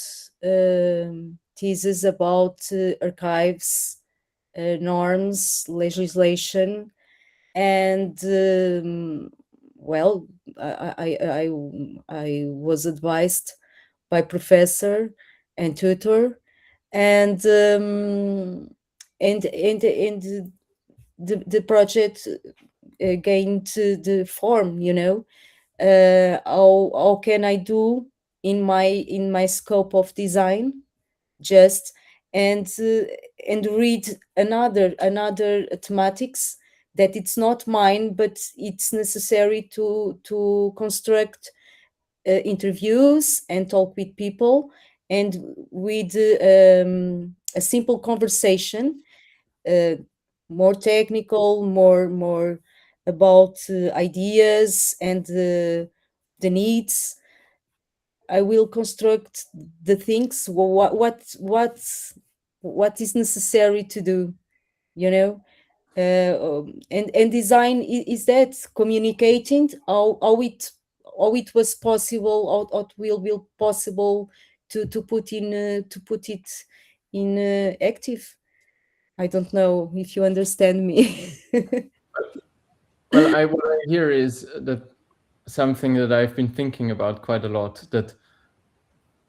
theses about archives, norms, legislation, and well, I was advised by professor and tutor, and and the project gained the form, you know. How can I do in my scope of design, just and read another thematics that it's not mine, but it's necessary to construct interviews and talk with people, and with a simple conversation, uh, more technical, more about ideas and the needs. I will construct the things, what is necessary to do, you know. And design is that communicating how it was possible, how it will possible to put it in active. I don't know if you understand me. Well, what I hear is that something that I've been thinking about quite a lot, that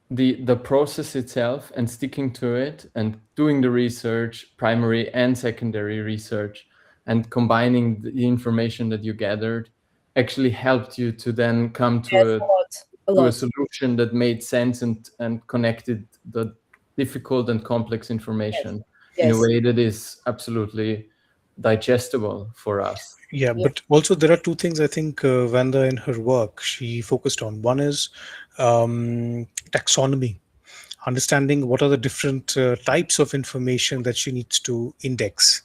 the process itself and sticking to it and doing the research, primary and secondary research, and combining the information that you gathered actually helped you to then come Yes, a to a lot. solution that made sense and connected the difficult and complex Yes, information in a yes, way that is absolutely digestible for us. Yeah, yes, but also there are two things I think Vanda in her work she focused on. One is taxonomy, understanding what are the different types of information that she needs to index,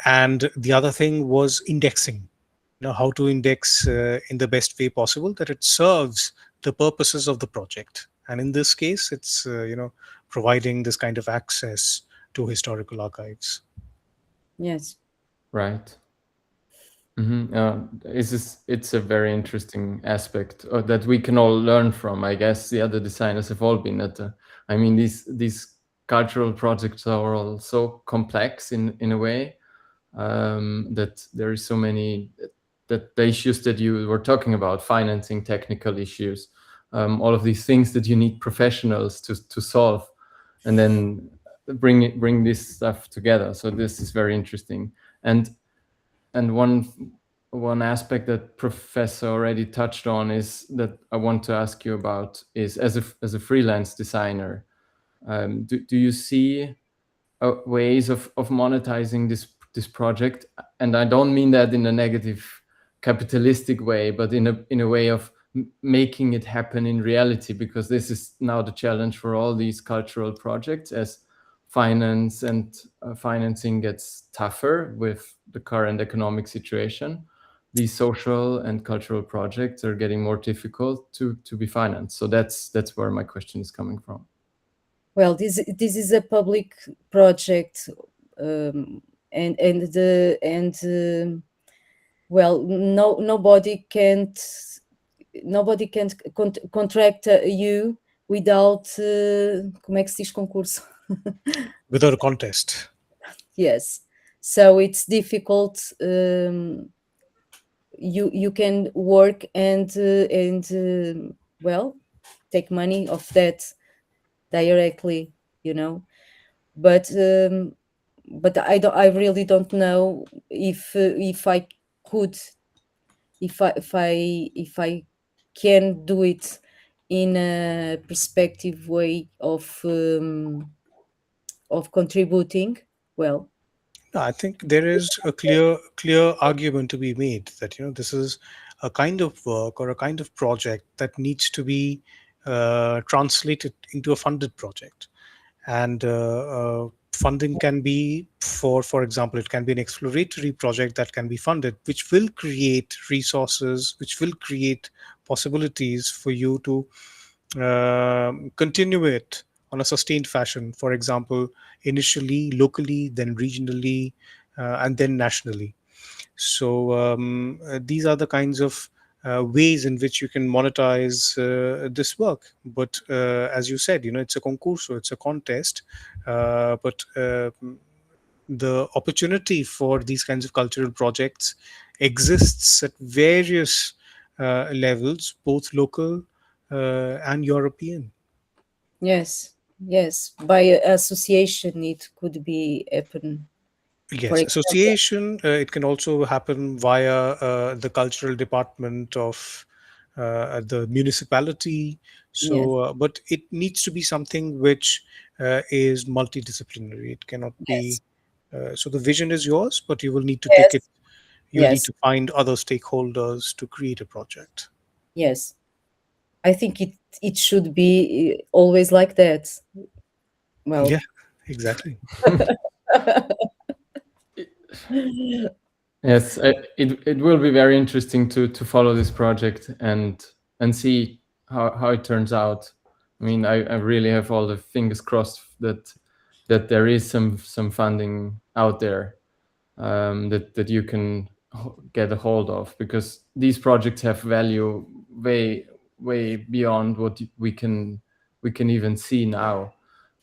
and the other thing was indexing. You know, how to index in the best way possible that it serves the purposes of the project. And in this case, it's providing this kind of access to historical archives. yes. Right. It's a very interesting aspect that we can all learn from. I guess the other designers have all been at. I mean, these cultural projects are all so complex in a way that there is so many that the issues that you were talking about, financing, technical issues, all of these things that you need professionals to solve, and then bring this stuff together. So this is very interesting. And one aspect that Professor already touched on is that I want to ask you about is as a freelance designer, do you see ways of monetizing this project? And I don't mean that in a negative capitalistic way, but in a way of making it happen in reality, because this is now the challenge for all these cultural projects as finance and financing gets tougher with the current economic situation. These social and cultural projects are getting more difficult to be financed. So that's where my question is coming from. Well, this is a public project, and the and well, nobody can contract you without como é que se diz concurso? Without a contest. Yes, so it's difficult. You can work and well, take money of that directly, you know. But I really don't know if I could, if I can do it in a perspective way of contributing. Well, No, I think there is a clear argument to be made that this is a kind of work or a kind of project that needs to be translated into a funded project. And funding can be for example, it can be an exploratory project that can be funded, which will create resources, which will create possibilities for you to continue it on a sustained fashion. For example, initially locally, then regionally, and then nationally. So these are the kinds of ways in which you can monetize this work. But as you said, it's a concurso, it's a contest. But the opportunity for these kinds of cultural projects exists at various levels, both local and European. Yes, yes. By association, it could be happen. For Yes, example, association. It can also happen via the cultural department of the municipality. yes, So, but it needs to be something which is multidisciplinary. It cannot yes, be. So the vision is yours, but you will need to take it. yes, You'll need yes, to find other stakeholders to create a project. yes. I think it should be always like that. Yeah, Well, exactly. Yes, it will be very interesting to follow this project and see how it turns out. I mean, I really have all the fingers crossed that there is some funding out there, that you can get a hold of, because these projects have value way beyond what we can even see now.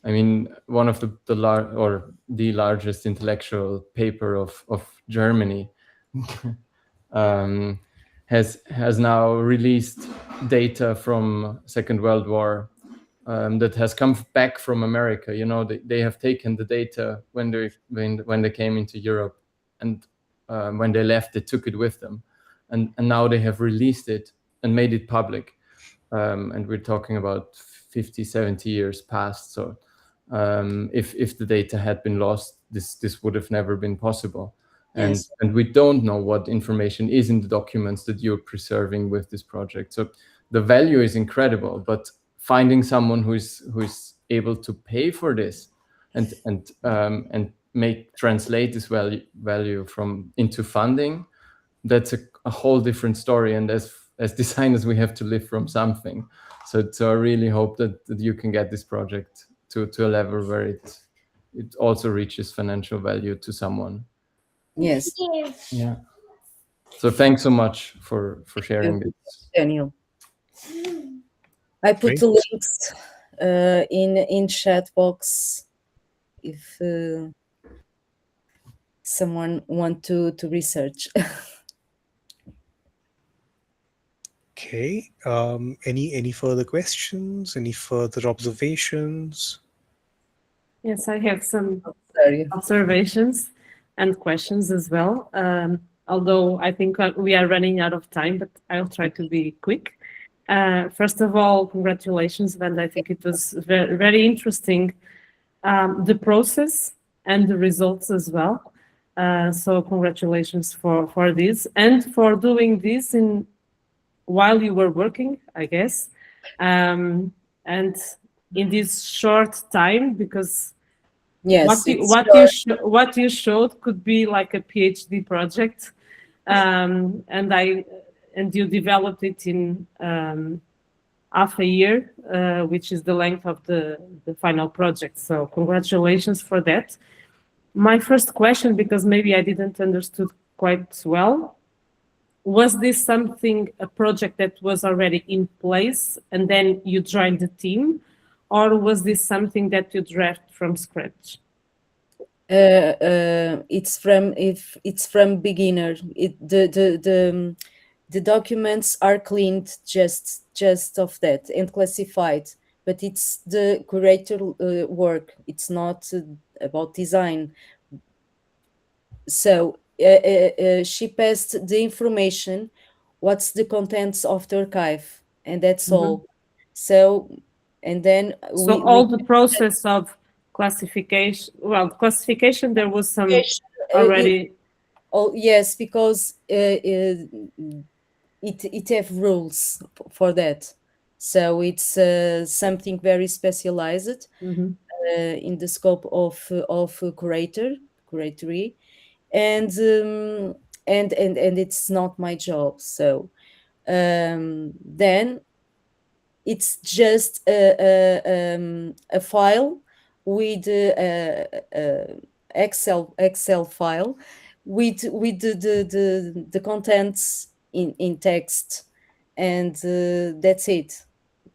I mean, one of the largest intellectual paper of Germany um, has now released data from Second World War, that has come back from America. They have taken the data when they came into Europe, and when they left, they took it with them, and now they have released it and made it public. And we're talking about 50, 70 years past. So if the data had been lost, this would have never been possible. And yes, and we don't know what information is in the documents that you're preserving with this project. So the value is incredible, but finding someone who's able to pay for this and make translate this value from into funding, that's a whole different story. And as designers, we have to live from something. So I really hope that you can get this project to a level where it also reaches financial value to someone. yes. Yeah. So thanks so much for Thank sharing you, this. Daniel. I put Great. the links in chat box if someone want to research. Okay. Any further questions? Any further observations? Yes, I have some Sorry. observations and questions as well. Although I think we are running out of time, but I'll try to be quick. First of all, congratulations, Vanda. I think it was very, very interesting, the process and the results as well. So congratulations for this and for doing this while you were working, I guess, and in this short time, because Yes, it's what you showed could be like a PhD project, and you developed it in half a year, which is the length of the final project. So congratulations for that. My first question, because maybe I didn't understood quite well, was this a project that was already in place and then you joined the team, or was this something that you draft from scratch? it's from beginner. The documents are cleaned just of that and classified, but it's the curator work. It's not about design. So she passed the information, what's the contents of the archive, and that's Mhm. all. So and then So we all the process of classification, well, classification, there was some it, already. oh yes, because it have rules for that. So it's something very specialized. Mhm. in the scope of curatory, and and it's not my job. So then it's just a file with Excel file with the contents in text, and that's it.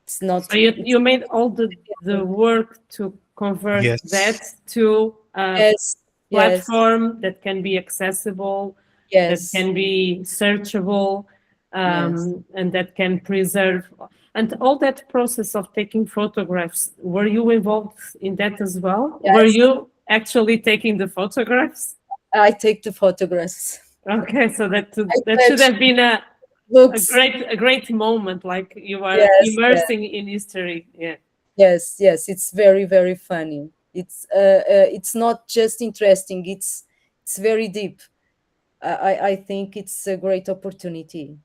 It's not. So you made all the work to convert that Yes. to a Yes, yes, platform that can be accessible, that yes, can be searchable, yes, and that can preserve. And all that process of taking photographs, were you involved in that as well? Were yes. you actually taking the photographs? I take the photographs. Okay, so I that should touch have been books. a great moment, like you are Yes, yes, immersing in history. Yeah. yes, yes. It's very funny. It's not just interesting. It's very deep. I think it's a great opportunity.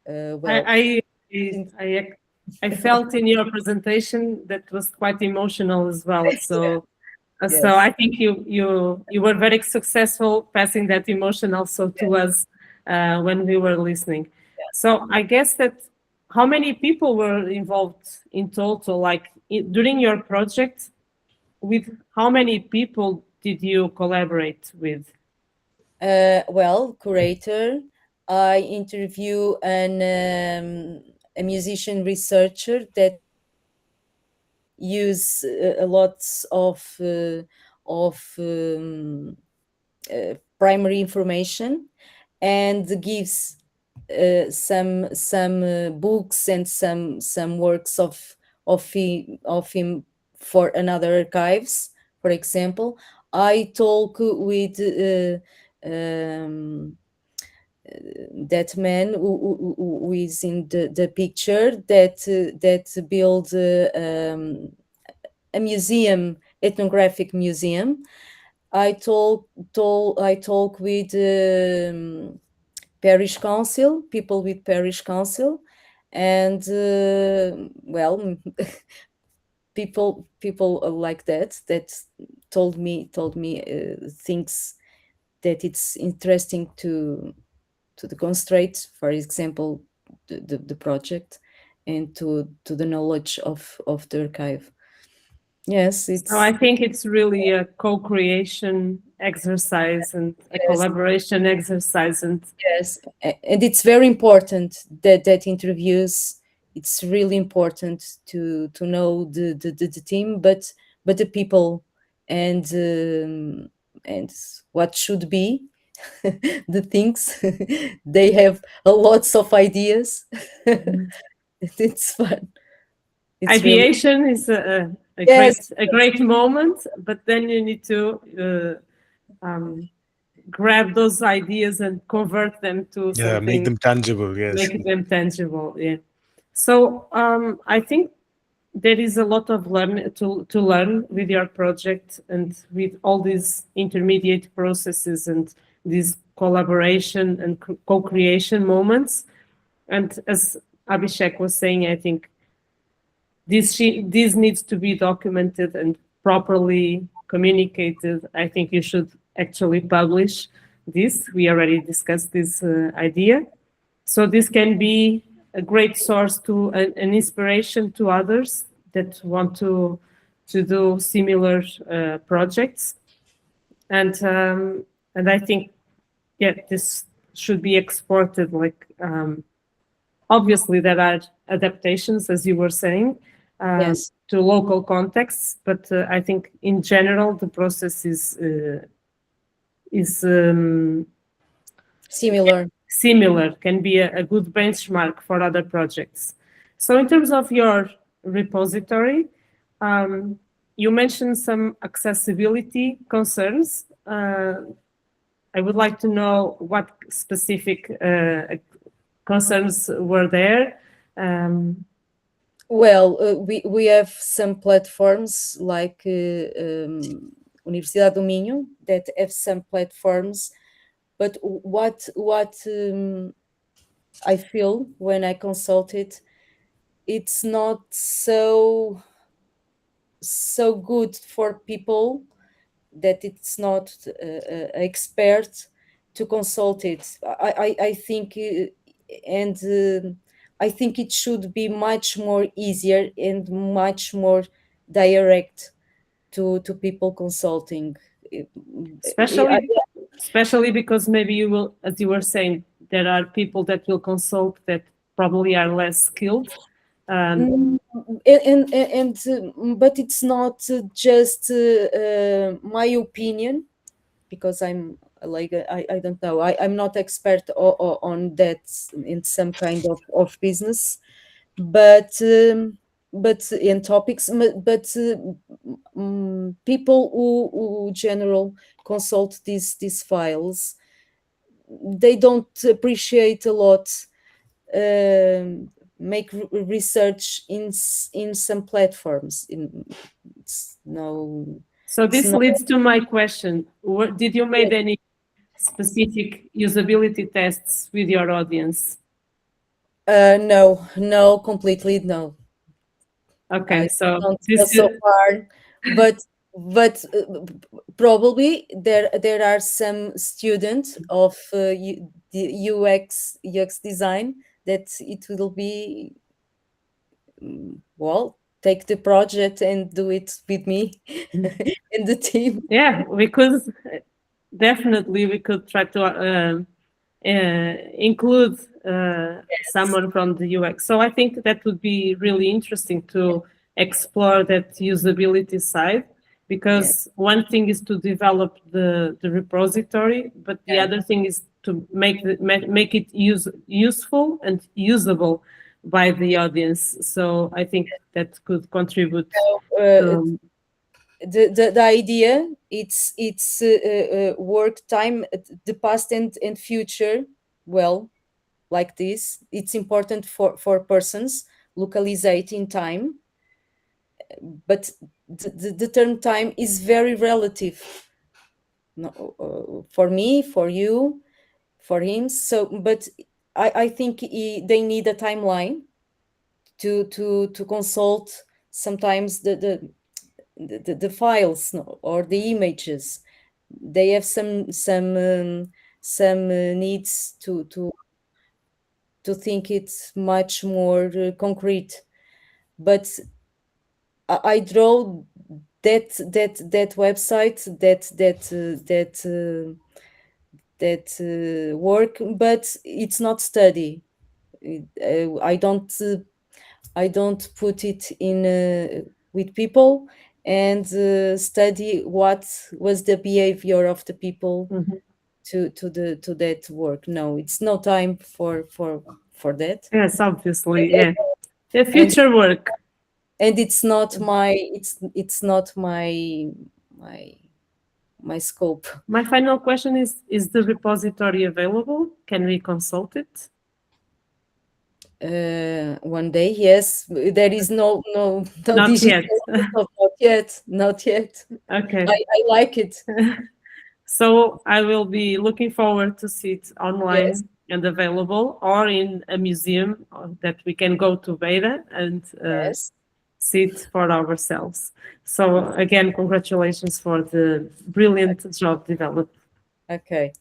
Well, I I in- I I felt in your presentation that was quite emotional as well. So yes, I think you were very successful passing that emotion also to us when we were listening. So I guess that how many people were involved in total? Like during your project, with how many people did you collaborate with? well, curator. I interview a musician researcher that use a lot of primary information, and gives some books and some works of him for another archives. For example, I talk with that man who is in the picture that build a museum, ethnographic museum. I talk with parish council, people with parish council, and well, people like that told me things that it's interesting to demonstrate, for example, the project, and to the knowledge of the archive. Yes, So I it's think it's really a co-creation exercise and a yes, collaboration exercise. And yes, and it's very important that interviews. It's really important to know the team, but the people, and what should be the things. They have a lots of ideas. It's fun. It's really ideation is yes, a great moment, but then you need to grab those ideas and convert them to Yeah, make something, them tangible. Yes. make them tangible. Yeah. So I think there is a lot of to learn with your project and with all these intermediate processes and these collaboration and co-creation moments. And as Abhishek was saying, I think this needs to be documented and properly communicated. I think you should actually publish this. We already discussed this idea. So this can be a great source to an inspiration to others that want to do similar projects. And I think, yeah, this should be exported. Like obviously there are adaptations, as you were saying, yes, to local contexts, but I think in general the process is similar. similar, can be a good benchmark for other projects. So in terms of your repository, you mentioned some accessibility concerns. I would like to know what specific concerns were there. Well, we have some platforms like Universidade do Minho that have some platforms, but what I feel when I consult it, it's not so good for people that it's not expert to consult it. I think, and I think it should be much more easier and much more direct to people consulting. Especially because maybe you will, as you were saying, there are people that will consult that probably are less skilled. But it's not just my opinion, because I'm like I don't know, I'm not expert on that in some kind of business, but in topics, but people who general consult these files, they don't appreciate a lot, make research in some platforms. So this leads to my question: did you make any specific usability tests with your audience? No, completely no. Okay, so don't go so far, but probably there are some students of the UX design that it will be, well, take the project and do it with me and the team. Yeah, we could definitely try to include someone from the UX. So I think that would be really interesting to explore that usability side, because one thing is to develop the repository, but the other thing is to make it useful and usable by the audience. So I think that could contribute. The idea, it's work time, the past and future, well, like this. It's important for persons localized in time, but the term time is very relative, no, for me, for you, for him. So but I think they need a timeline to consult sometimes the files, no, or the images. They have some needs to think it's much more concrete. But I draw that website, that work, but it's not study. I don't put it in with people and study what was the behavior of the people to that work. No, it's no time for that. Yes, obviously, yeah. The future work. And it's not my scope. My final question is the repository available? Can we consult it? One day, yes. There is no Not digital. yet. Not yet. Okay. I like it. So I will be looking forward to see it online and available, or in a museum that we can go to Beira and see it for ourselves. So again, congratulations for the brilliant job developed. Okay.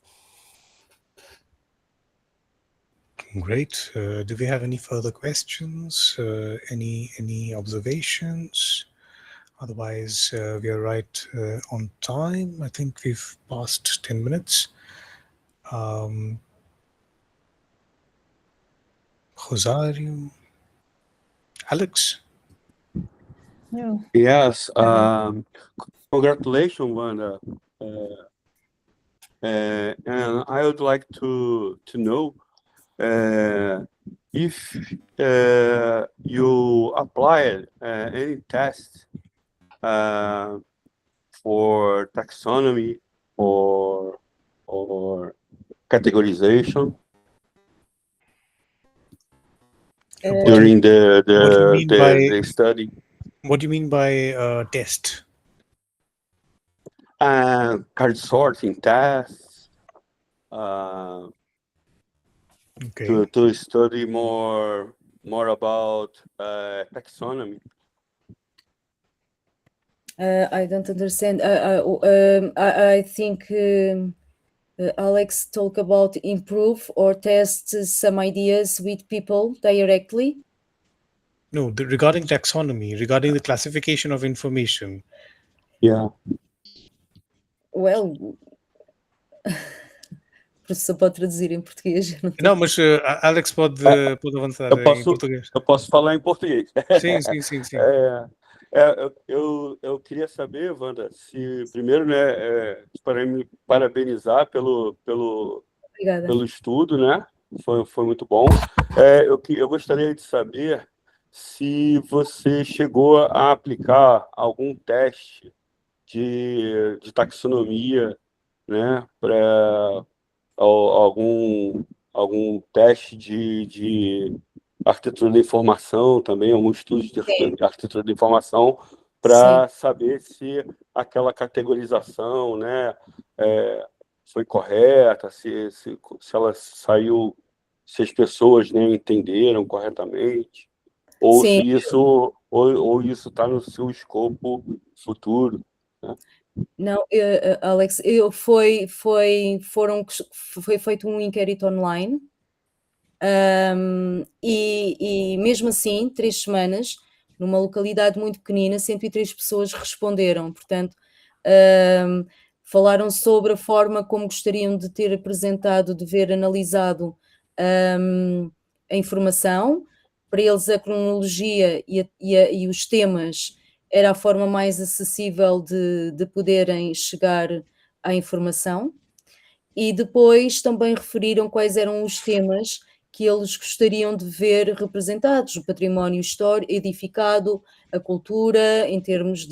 Great. Do we have any further questions? Any observations? Otherwise, we are right on time. I think we've passed 10 minutes. Rosario, Alex? Yes. Congratulations, Wanda. And I would like to know if you applied any test for taxonomy or categorization during the study. What do you mean by test? Card sorting tests. To study more about taxonomy. I don't understand. I think Alex talk about improve or test some ideas with people directly. No, regarding taxonomy, regarding the classification of information. Yeah. Well, professor pode traduzir em português. Eu não tô- Não, mas Alex pode avançar Eu em posso, português. eu posso falar em português. Sim, sim, sim, sim. Eu queria saber, Wanda, se primeiro, né, para me parabenizar Obrigada. pelo estudo, né? Foi muito bom. Eu gostaria de saber se você chegou a aplicar algum teste de taxonomia, né, para algum teste de arquitetura da informação também, algum estudo de Sim, arquitetura da informação, sim. para saber se aquela categorização, né, é, foi correta, se ela saiu, se as pessoas, né, entenderam corretamente, ou se Sim, ou isso está no seu escopo futuro, né? não, Alex, foi feito um inquérito online, e mesmo assim, 3 semanas, numa localidade muito pequenina, 103 pessoas responderam. Portanto, um, falaram sobre a forma como gostariam de ter apresentado, de ver analisado a informação. Para eles, a cronologia e os temas era a forma mais acessível de poderem chegar à informação. E depois também referiram quais eram os temas que eles gostariam de ver representados: o património histórico edificado, a cultura, em termos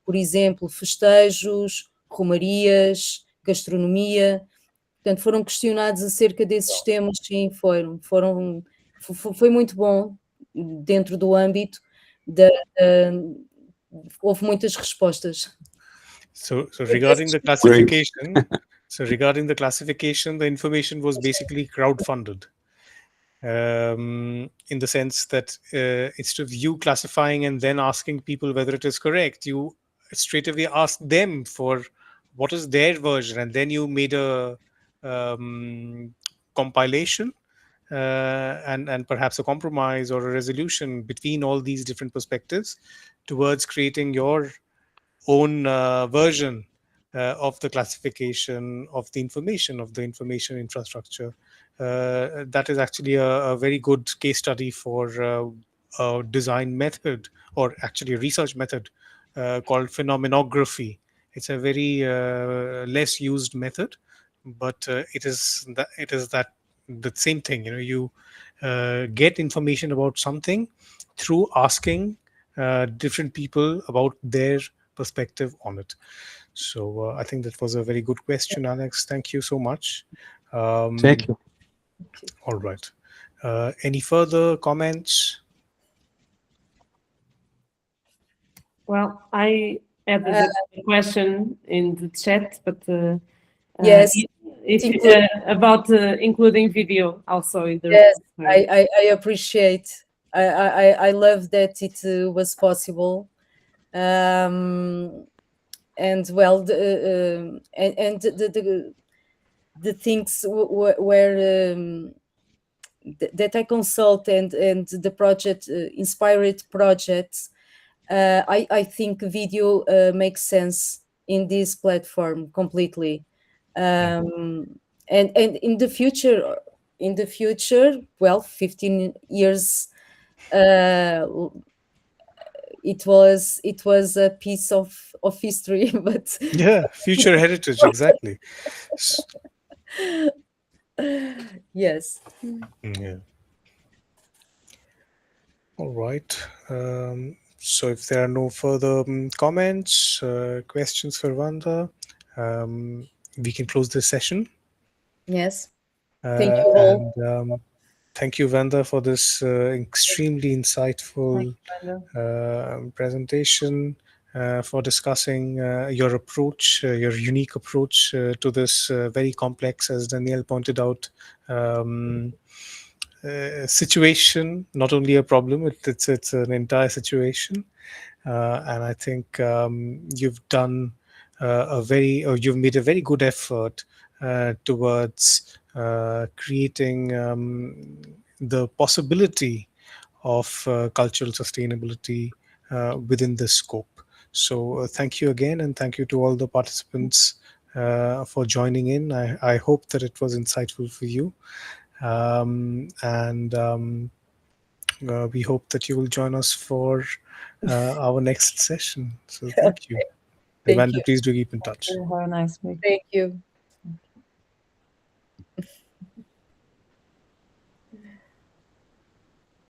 por exemplo, festejos, romarias, gastronomia. Portanto, foram questionados acerca desses temas, sim, foi muito bom dentro do âmbito da, da- houve muitas respostas. So Eu peço regarding the desculpa. Great. classification, the information was basically crowdfunded. In the sense that instead of you classifying and then asking people whether it is correct, you straight away ask them for what is their version, and then you made a compilation and perhaps a compromise or a resolution between all these different perspectives towards creating your own version of the classification of the information infrastructure. That is actually a very good case study for a design method, or actually a research method called phenomenography. It's a very less used method, but it is that the same thing. You know, you get information about something through asking different people about their perspective on it. So I think that was a very good question, Alex. Thank you so much. Thank you. All right. Any further comments? Well, I added a question in the chat, but Yes, if include. about including video also in the Yes, report. I appreciate. I love that it was possible. And well, and the things where that I consult and the project inspired projects. I think video makes sense in this platform completely. And in the future, well, 15 years, it was a piece of history, but Yeah, future heritage, exactly. yes. Yeah. All right. So if there are no further comments, questions for Vanda, we can close this session. Yes. Thank you all. And thank you, Vanda, for this extremely insightful presentation, for discussing your approach, your unique approach to this very complex, as Danielle pointed out, situation, not only a problem. It's an entire situation, and I think you've done you've made a very good effort towards creating the possibility of cultural sustainability within this scope. So thank you again, and thank you to all the participants for joining in. I hope that it was insightful for you, and we hope that you will join us for our next session. So thank you. Thank Vanda, you. please do keep in touch. Have a nice week. Thank you.